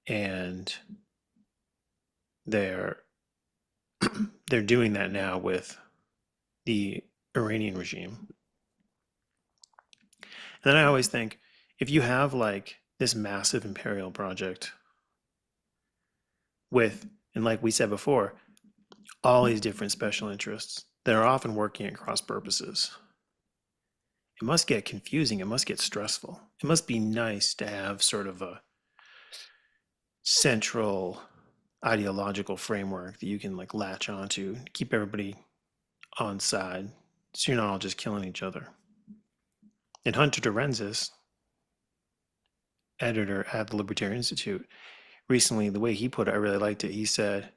And they're doing that now with the Iranian regime. And then I always think if you have like this massive imperial project with, and like we said before, all these different special interests that are often working at cross purposes, it must get confusing. It must get stressful. It must be nice to have sort of a central ideological framework that you can like latch onto, keep everybody on side, so you're not all just killing each other. And Hunter Terenzis, editor at the Libertarian Institute, recently, the way he put it, I really liked it. He said,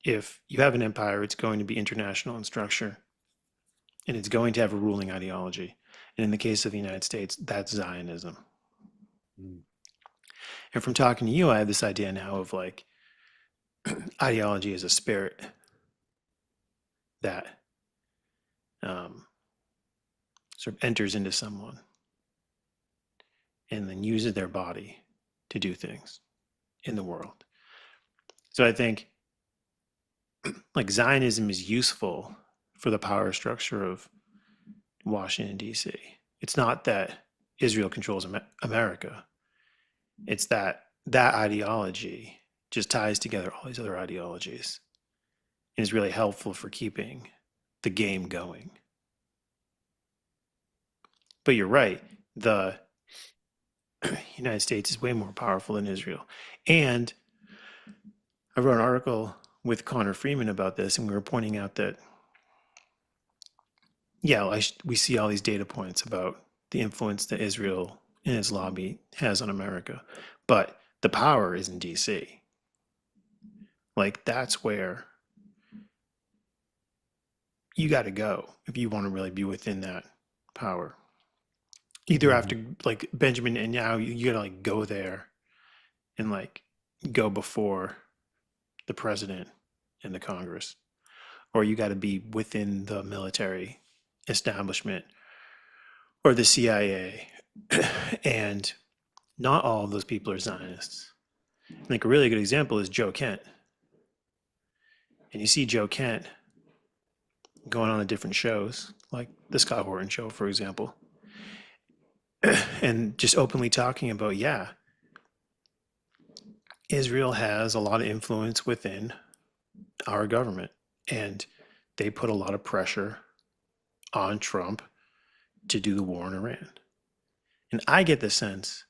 if you have an empire, it's going to be international in structure, and it's going to have a ruling ideology. And in the case of the United States, that's Zionism. And from talking to you, I have this idea now of like ideology as a spirit that sort of enters into someone and then uses their body to do things in the world. So I think like Zionism is useful for the power structure of Washington, D.C. It's not that Israel controls America. It's that that ideology just ties together all these other ideologies. and is really helpful for keeping the game going. But you're right. The United States is way more powerful than Israel. And I wrote an article with Connor Freeman about this, and we were pointing out that, yeah, we see all these data points about the influence that Israel and its lobby has on America, but the power is in DC. Like, that's where you got to go if you want to really be within that power. Either after, like, Benjamin Netanyahu, you got to, like, go there and, like, go before the president and the Congress, or you got to be within the military establishment or the CIA. And not all of those people are Zionists. Like, a really good example is Joe Kent. And you see Joe Kent going on to different shows, like the Scott Horton show, for example, and just openly talking about, yeah, Israel has a lot of influence within our government, and they put a lot of pressure on Trump to do the war in Iran. And I get the sense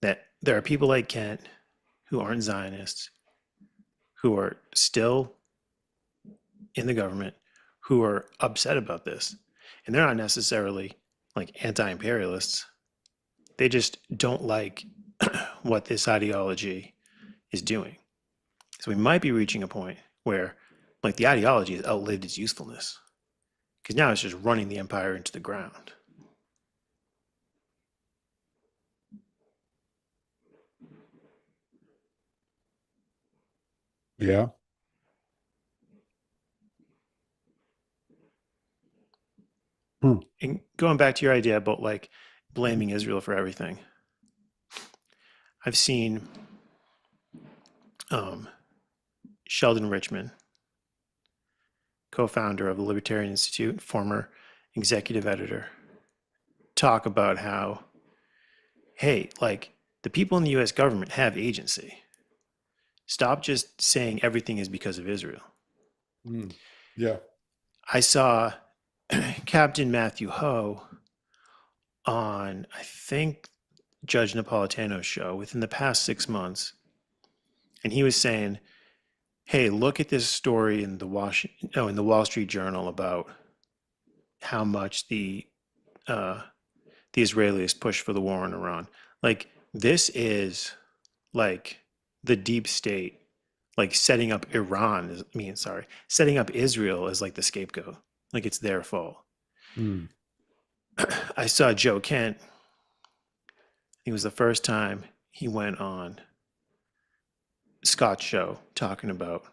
that there are people like Kent who aren't Zionists, who are still in the government, who are upset about this. And they're not necessarily like anti-imperialists. They just don't like what this ideology is doing. So we might be reaching a point where, like, the ideology has outlived its usefulness, because now it's just running the empire into the ground. Yeah. And going back to your idea about, like, blaming Israel for everything, I've seen Sheldon Richman, co-founder of the Libertarian Institute, former executive editor, talk about how, hey, like, the people in the US government have agency. Stop just saying everything is because of Israel. Yeah. I saw Captain Matthew Ho on, I think, Judge Napolitano's show within the past 6 months. And he was saying, hey, look at this story in the Wall Street Journal about how much the Israelis push for the war in Iran. Like, this is like the deep state, like setting up setting up Israel as like the scapegoat, like it's their fault. I saw Joe Kent. It was the first time he went on Scott's show talking about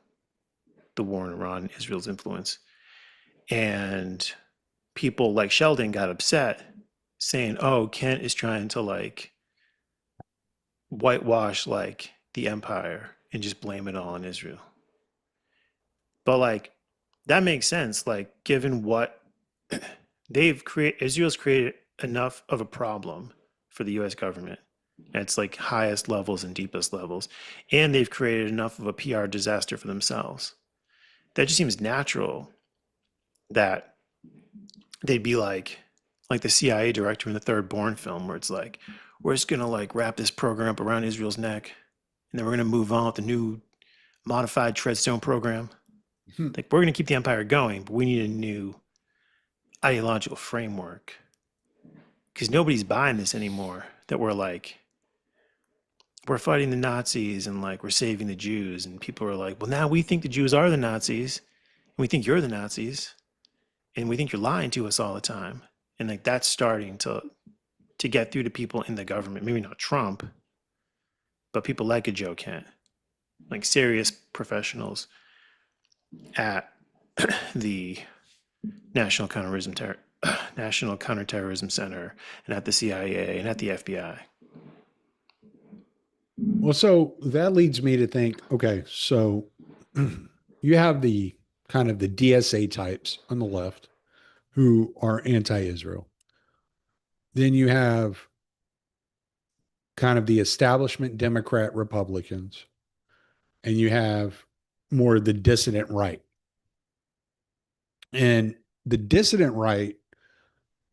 the war in Iran and Israel's influence. And people like Sheldon got upset, saying, oh, Kent is trying to, like, whitewash, like, the empire and just blame it all on Israel. But, like, that makes sense, like, given what Israel's created enough of a problem for the US government at its, like, highest levels and deepest levels, and they've created enough of a PR disaster for themselves. That just seems natural that they'd be like the CIA director in the Third Bourne film, where it's like, we're just gonna, like, wrap this program up around Israel's neck, and then we're gonna move on with the new modified Treadstone program. Like, we're gonna keep the empire going, but we need a new ideological framework, because nobody's buying this anymore. That we're like, we're fighting the Nazis and, like, we're saving the Jews, and people are like, well, now we think the Jews are the Nazis, and we think you're the Nazis, and we think you're lying to us all the time. And, like, that's starting to get through to people in the government. Maybe not Trump, but people like a Joe Kent, like serious professionals at the National Counterterrorism Center and at the CIA and at the FBI. Well, so that leads me to think, okay, so you have the kind of the DSA types on the left who are anti-Israel. Then you have kind of the establishment Democrat Republicans, and you have more the dissident right. And the dissident right,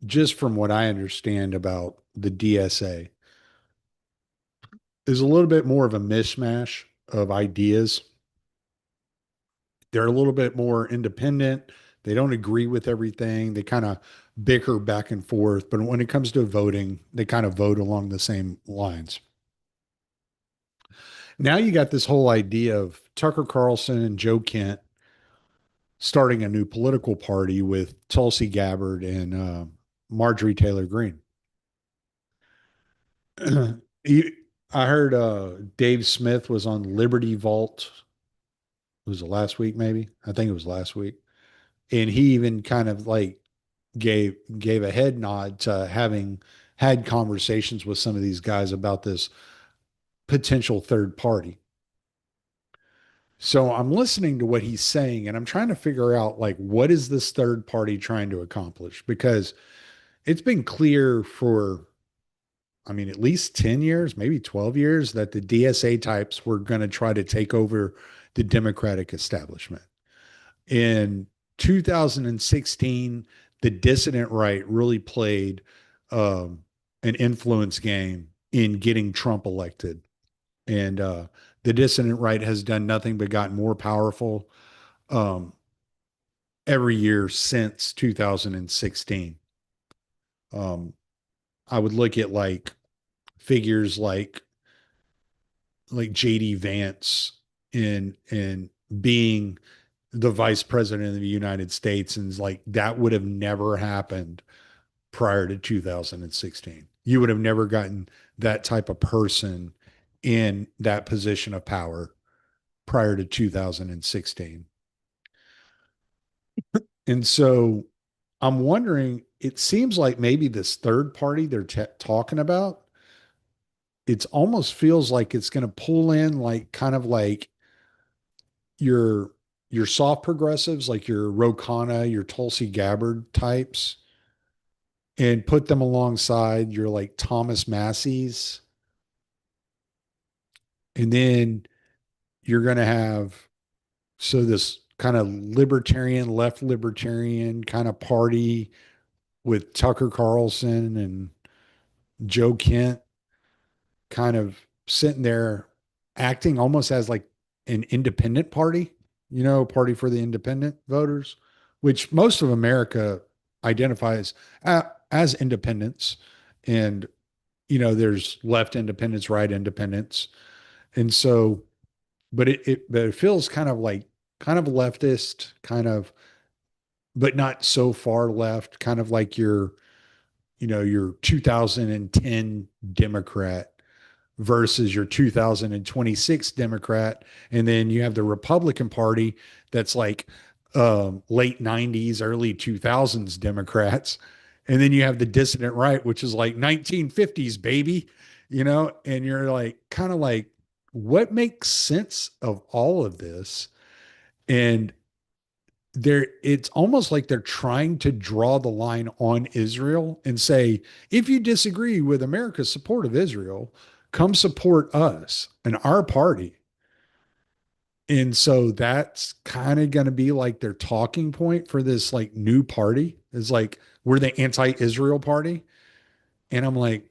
just from what I understand about the DSA, is a little bit more of a mishmash of ideas. They're a little bit more independent. They don't agree with everything. They kind of bicker back and forth. But when it comes to voting, they kind of vote along the same lines. Now you got this whole idea of Tucker Carlson and Joe Kent starting a new political party with Tulsi Gabbard and Marjorie Taylor Greene. I heard Dave Smith was on Liberty Vault. Was it last week? Maybe I think it was last week, and he even kind of like gave a head nod to having had conversations with some of these guys about this potential third party. So I'm listening to what he's saying and I'm trying to figure out like what is this third party trying to accomplish, because it's been clear for I mean at least 10 years, maybe 12 years that the DSA types were going to try to take over the Democratic establishment. In 2016, the dissident right really played um, an influence game in getting Trump elected. And the dissident right has done nothing but gotten more powerful um, every year since 2016. Um, I would look at like figures like JD Vance in being the vice president of the United States, and like that would have never happened prior to 2016. You would have never gotten that type of person in that position of power prior to 2016. And so I'm wondering, it seems like maybe this third party they're talking about, it almost feels like it's going to pull in like kind of like your your soft progressives, like your Ro Khanna, your Tulsi Gabbard types, and put them alongside your like Thomas Massey's. And then you're going to have so this kind of libertarian, left libertarian kind of party with Tucker Carlson and Joe Kent kind of sitting there acting almost as like an independent party, party for the independent voters, which most of America identifies as independents. And, there's left independents, right independents. And so, but it feels kind of leftist, kind of, but not so far left, kind of like your 2010 Democrat versus your 2026 Democrat. And then you have the Republican Party that's like late 90s, early 2000s Democrats. And then you have the dissident right, which is like 1950s, baby, and you're like, kind of like, what makes sense of all of this? And it's almost like they're trying to draw the line on Israel and say, if you disagree with America's support of Israel, come support us and our party. And so that's kind of going to be like their talking point for this like new party is like, we're the anti-Israel party. And I'm like,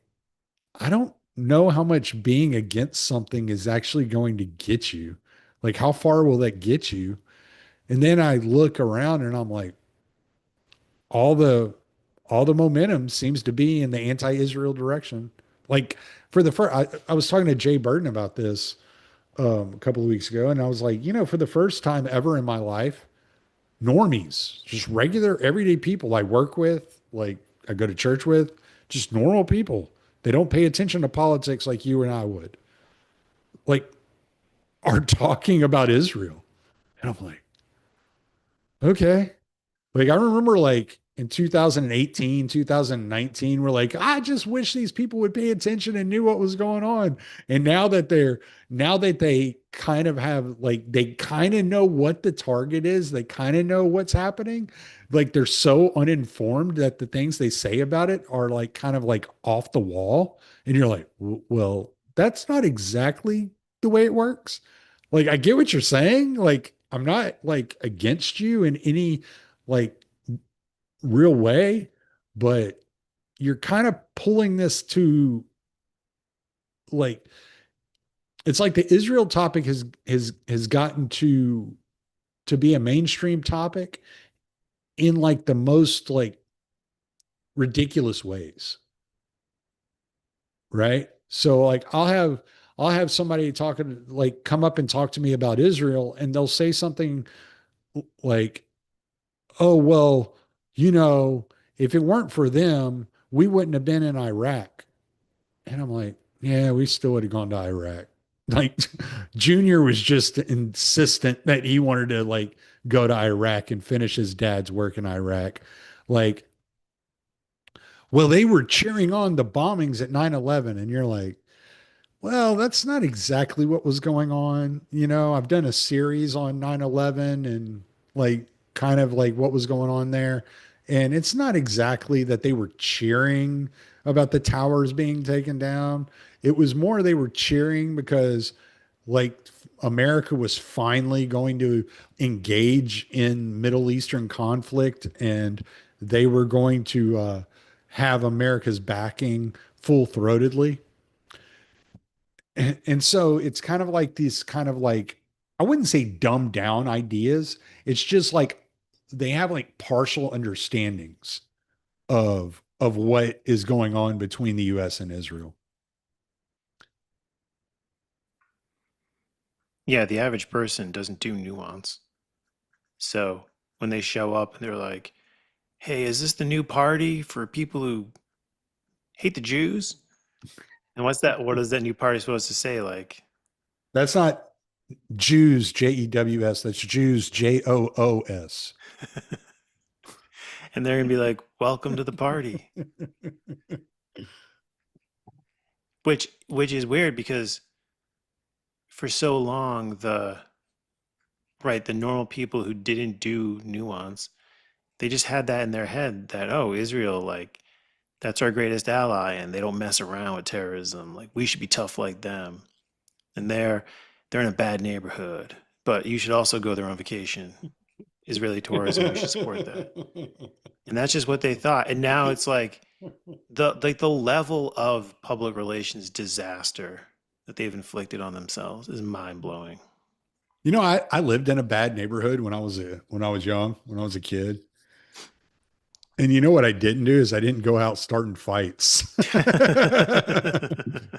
I don't know how much being against something is actually going to get you. Like, how far will that get you? And then I look around and I'm like, all the all the momentum seems to be in the anti-Israel direction. Like for the first, I was talking to Jay Burton about this a couple of weeks ago, and I was like, for the first time ever in my life, normies, just regular everyday people I work with, like I go to church with, just normal people. They don't pay attention to politics like you and I would. Like are talking about Israel. And I'm like, okay. Like I remember like in 2018, 2019, we're like, I just wish these people would pay attention and knew what was going on. And now that they kind of have like they kind of know what the target is, they kind of know what's happening. Like they're so uninformed that the things they say about it are like kind of like off the wall. And you're like, well, that's not exactly the way it works. Like I get what you're saying. Like I'm not like against you in any like real way, but you're kind of pulling this to like it's like the Israel topic has gotten to be a mainstream topic in like the most like ridiculous ways, right? So like I'll have somebody talking like come up and talk to me about Israel and they'll say something like, "Oh, well, you know, if it weren't for them, we wouldn't have been in Iraq." And I'm like, "Yeah, we still would have gone to Iraq." Like Junior was just insistent that he wanted to like go to Iraq and finish his dad's work in Iraq. Like, well, they were cheering on the bombings at 9/11, and you're like, well, that's not exactly what was going on. You know, I've done a series on 9/11 and like kind of like what was going on there. And it's not exactly that they were cheering about the towers being taken down. It was more they were cheering because like America was finally going to engage in Middle Eastern conflict and they were going to have America's backing full throatedly. And so it's kind of like these kind of like, I wouldn't say dumbed down ideas. It's just like they have like partial understandings of what is going on between the US and Israel. Yeah, the average person doesn't do nuance. So when they show up and they're like, "Hey, is this the new party for people who hate the Jews?" And what's that? What is that new party supposed to say? Like, That's not Jews, Jews. That's Jews, Joos. and they're gonna be like, "Welcome to the party," which is weird because for so long the normal people who didn't do nuance, they just had that in their head that, oh, Israel, like, that's our greatest ally and they don't mess around with terrorism, like we should be tough like them, and they're in a bad neighborhood, but you should also go there on vacation. Israeli tourism, we should support that. And that's just what they thought. And now it's like the level of public relations disaster that they've inflicted on themselves is mind-blowing. You know, I lived in a bad neighborhood when I was young, when I was a kid. And you know what I didn't do is I didn't go out starting fights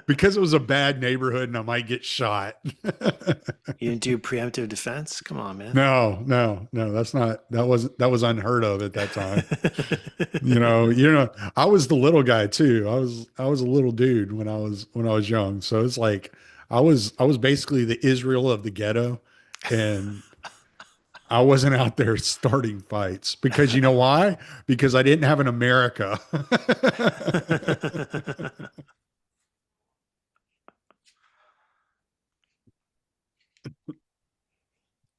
because it was a bad neighborhood and I might get shot. You didn't do preemptive defense? Come on, man. No, that was unheard of at that time. You know, I was the little guy too. I was a little dude when I was young. So it's like I was basically the Israel of the ghetto and I wasn't out there starting fights because you know why? Because I didn't have an America.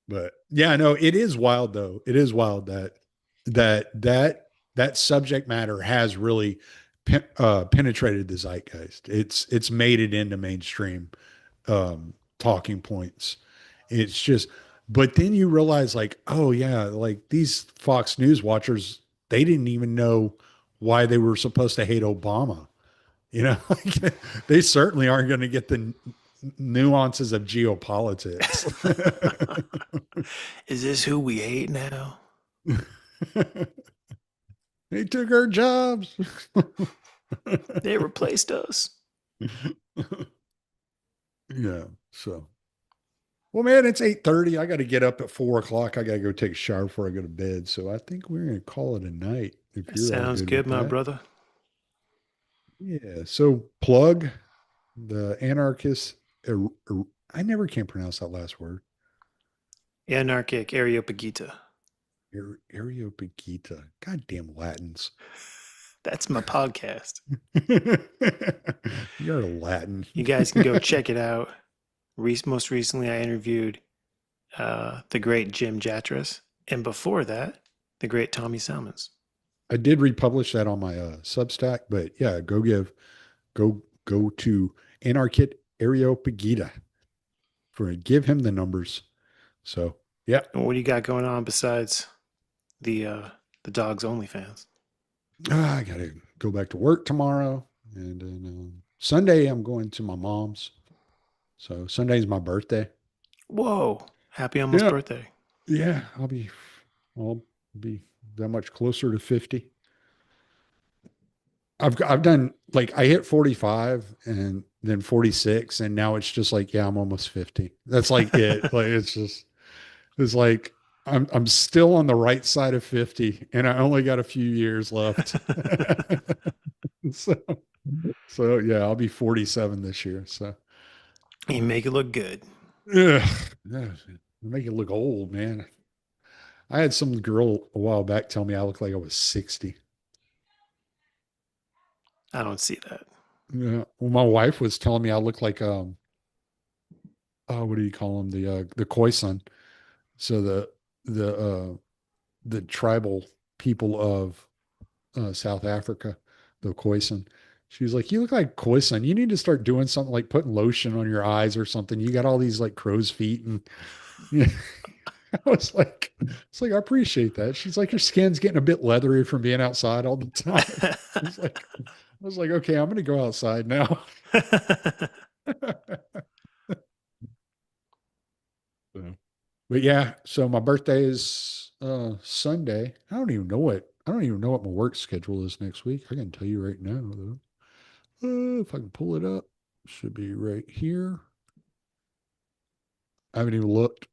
But yeah, no, it is wild though. It is wild that subject matter has really penetrated the zeitgeist. It's made it into mainstream talking points. It's just, but then you realize like, oh yeah, like these Fox News watchers, they didn't even know why they were supposed to hate Obama. You know, like, they certainly aren't going to get the nuances of geopolitics. Is this who we hate now? They took our jobs. They replaced us. Yeah. So, well, man, it's 8:30. I got to get up at 4 o'clock. I got to go take a shower before I go to bed. So I think we're going to call it a night if That you're all sounds good good, with my that. brother. Yeah. So plug the anarchist. I never can pronounce that last word. Anarchic Areopagita. Areopagita. Goddamn Latins. That's my podcast. You're a Latin. You guys can go check it out. Most recently, I interviewed the great Jim Jatras, and before that, the great Tommy Salmons. I did republish that on my Substack, but yeah, go to Anarchit Areopagita for give him the numbers. So yeah, And what do you got going on besides the uh, the dog's OnlyFans? I got to go back to work tomorrow. And then Sunday, I'm going to my mom's. So Sunday's my birthday. Whoa! Happy almost Yeah. birthday. Yeah. I'll be that much closer to 50. I've done like I hit 45 and then 46 and now it's just like yeah I'm almost 50. That's like it. Like it's like I'm still on the right side of 50 and I only got a few years left. so so yeah, I'll be 47 this year. So You make it look good. yeah, yeah, make it look old, man. I had some girl a while back tell me I look like I was 60. I don't see that. Yeah. Well, my wife was telling me I look like what do you call them? The Khoisan. So the tribal people of South Africa, the Khoisan. She was like, "You look like Khoisan. You need to start doing something like putting lotion on your eyes or something. You got all these like crow's feet." And yeah, I was like, "It's like I appreciate that." She's like, "Your skin's getting a bit leathery from being outside all the time." I was like, "Okay, I'm going to go outside now." So, but yeah, so my birthday is Sunday. I don't even know what my work schedule is next week. I can tell you right now though. If I can pull it up, should be right here. I haven't even looked.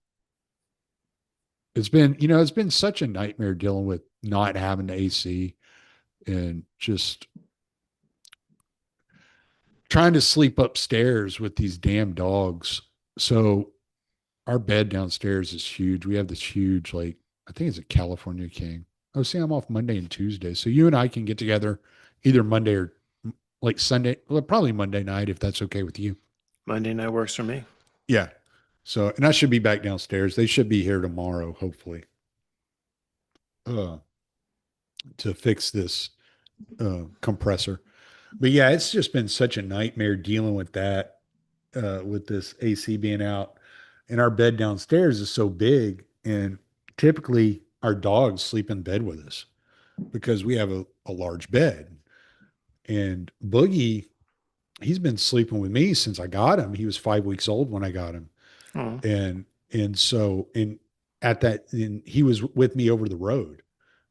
It's been such a nightmare dealing with not having the AC and just trying to sleep upstairs with these damn dogs. So our bed downstairs is huge. We have this huge, like, I think it's a California King. Oh, see, I'm off Monday and Tuesday. So you and I can get together either Monday or like Sunday, well, probably Monday night if that's okay with you. Monday night works for me. Yeah. So, and I should be back downstairs. They should be here tomorrow, hopefully, uh, to fix this compressor. But yeah, it's just been such a nightmare dealing with that, with this AC being out. And our bed downstairs is so big. And typically our dogs sleep in bed with us because we have a large bed. And Boogie, he's been sleeping with me since I got him. He was 5 weeks old when I got him. Oh, And and at that and he was with me over the road.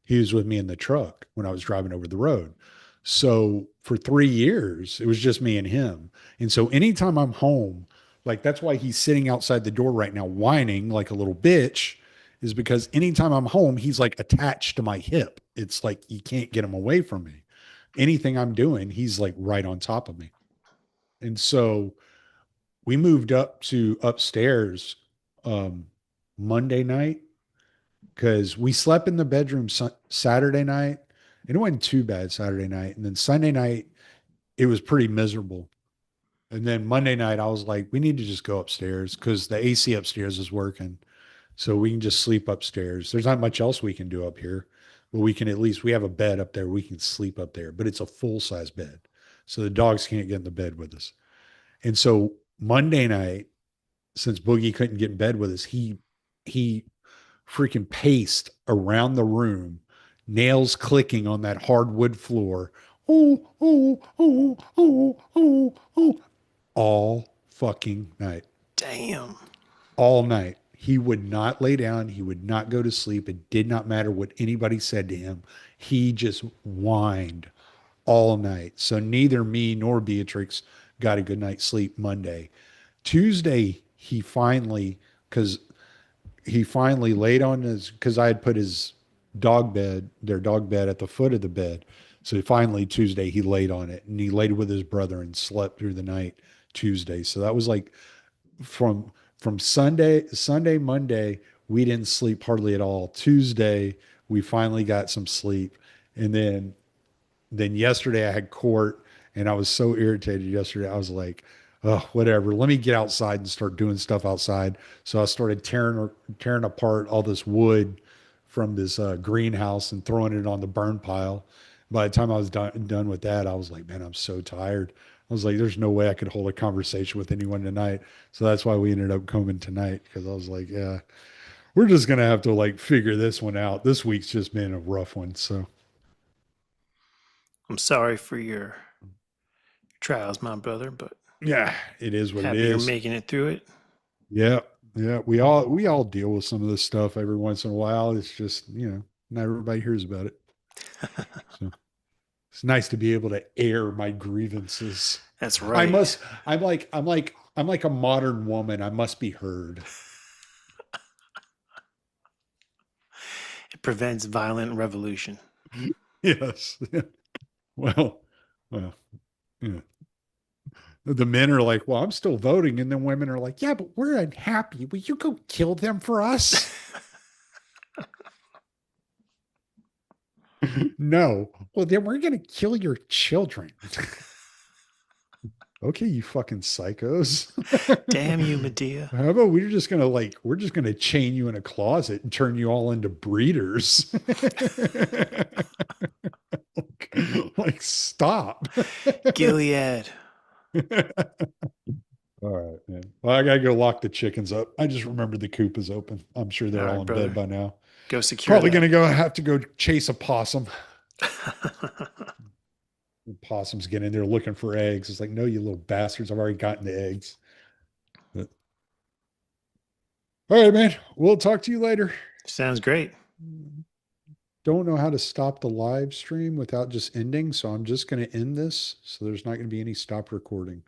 He was with me in the truck when I was driving over the road. So for 3 years, it was just me and him. And so anytime I'm home, like that's why he's sitting outside the door right now, whining like a little bitch, is because anytime I'm home, he's like attached to my hip. It's like you can't get him away from me. Anything I'm doing, he's like right on top of me. And so we moved up to upstairs um, Monday night because we slept in the bedroom Saturday night. And it wasn't too bad Saturday night. And then Sunday night, it was pretty miserable. And then Monday night, I was like, we need to just go upstairs because the AC upstairs is working. So we can just sleep upstairs. There's not much else we can do up here, but we can at least, we have a bed up there. We can sleep up there, but it's a full size bed. So the dogs can't get in the bed with us. And so Monday night, since Boogie couldn't get in bed with us, he freaking paced around the room, nails clicking on that hardwood floor. Oh, oh, oh, oh, oh, oh, all fucking night. damn. All night. He would not lay down. He would not go to sleep. It did not matter what anybody said to him. He just whined all night. So neither me nor Beatrix got a good night's sleep Monday. Tuesday, because he finally laid on his, because I had put their dog bed at the foot of the bed. So finally Tuesday he laid on it and he laid with his brother and slept through the night Tuesday. So that was like from Sunday, Monday, we didn't sleep hardly at all. Tuesday, we finally got some sleep. And then yesterday I had court and I was so irritated yesterday. I was like, oh, whatever. Let me get outside and start doing stuff outside. So I started tearing apart all this wood from this greenhouse and throwing it on the burn pile. By the time I was done with that, I was like, man, I'm so tired. I was like, there's no way I could hold a conversation with anyone tonight. So that's why we ended up coming tonight because I was like, yeah. we're just gonna have to like figure this one out. This week's just been a rough one. So I'm sorry for your trials, my brother, but yeah, it is what it happy you're is. making it through it. Yeah. Yeah. We all deal with some of this stuff every once in a while. It's just, not everybody hears about it. So it's nice to be able to air my grievances. That's I right. must, I'm like a modern woman. I must be heard. It prevents violent revolution. Yes. Well, yeah. The men are like, well, I'm still voting. And then women are like, yeah, but we're unhappy. Will you go kill them for us? No. Well, then we're going to kill your children. Okay, you fucking psychos. Damn you, Medea. How about we're just gonna chain you in a closet and turn you all into breeders? like, stop. Gilead. All right, man. Well, I gotta go lock the chickens up. I just remembered the coop is open. I'm sure All they're all right, in bed brother. by now. Go secure Probably that. gonna have to go chase a possum. The possums get in there looking for eggs. It's like, no, you little bastards. I've already gotten the eggs. But, all right, man. We'll talk to you later. Sounds great. Don't know how to stop the live stream without just ending. So I'm just going to end this. So there's not going to be any stop recording.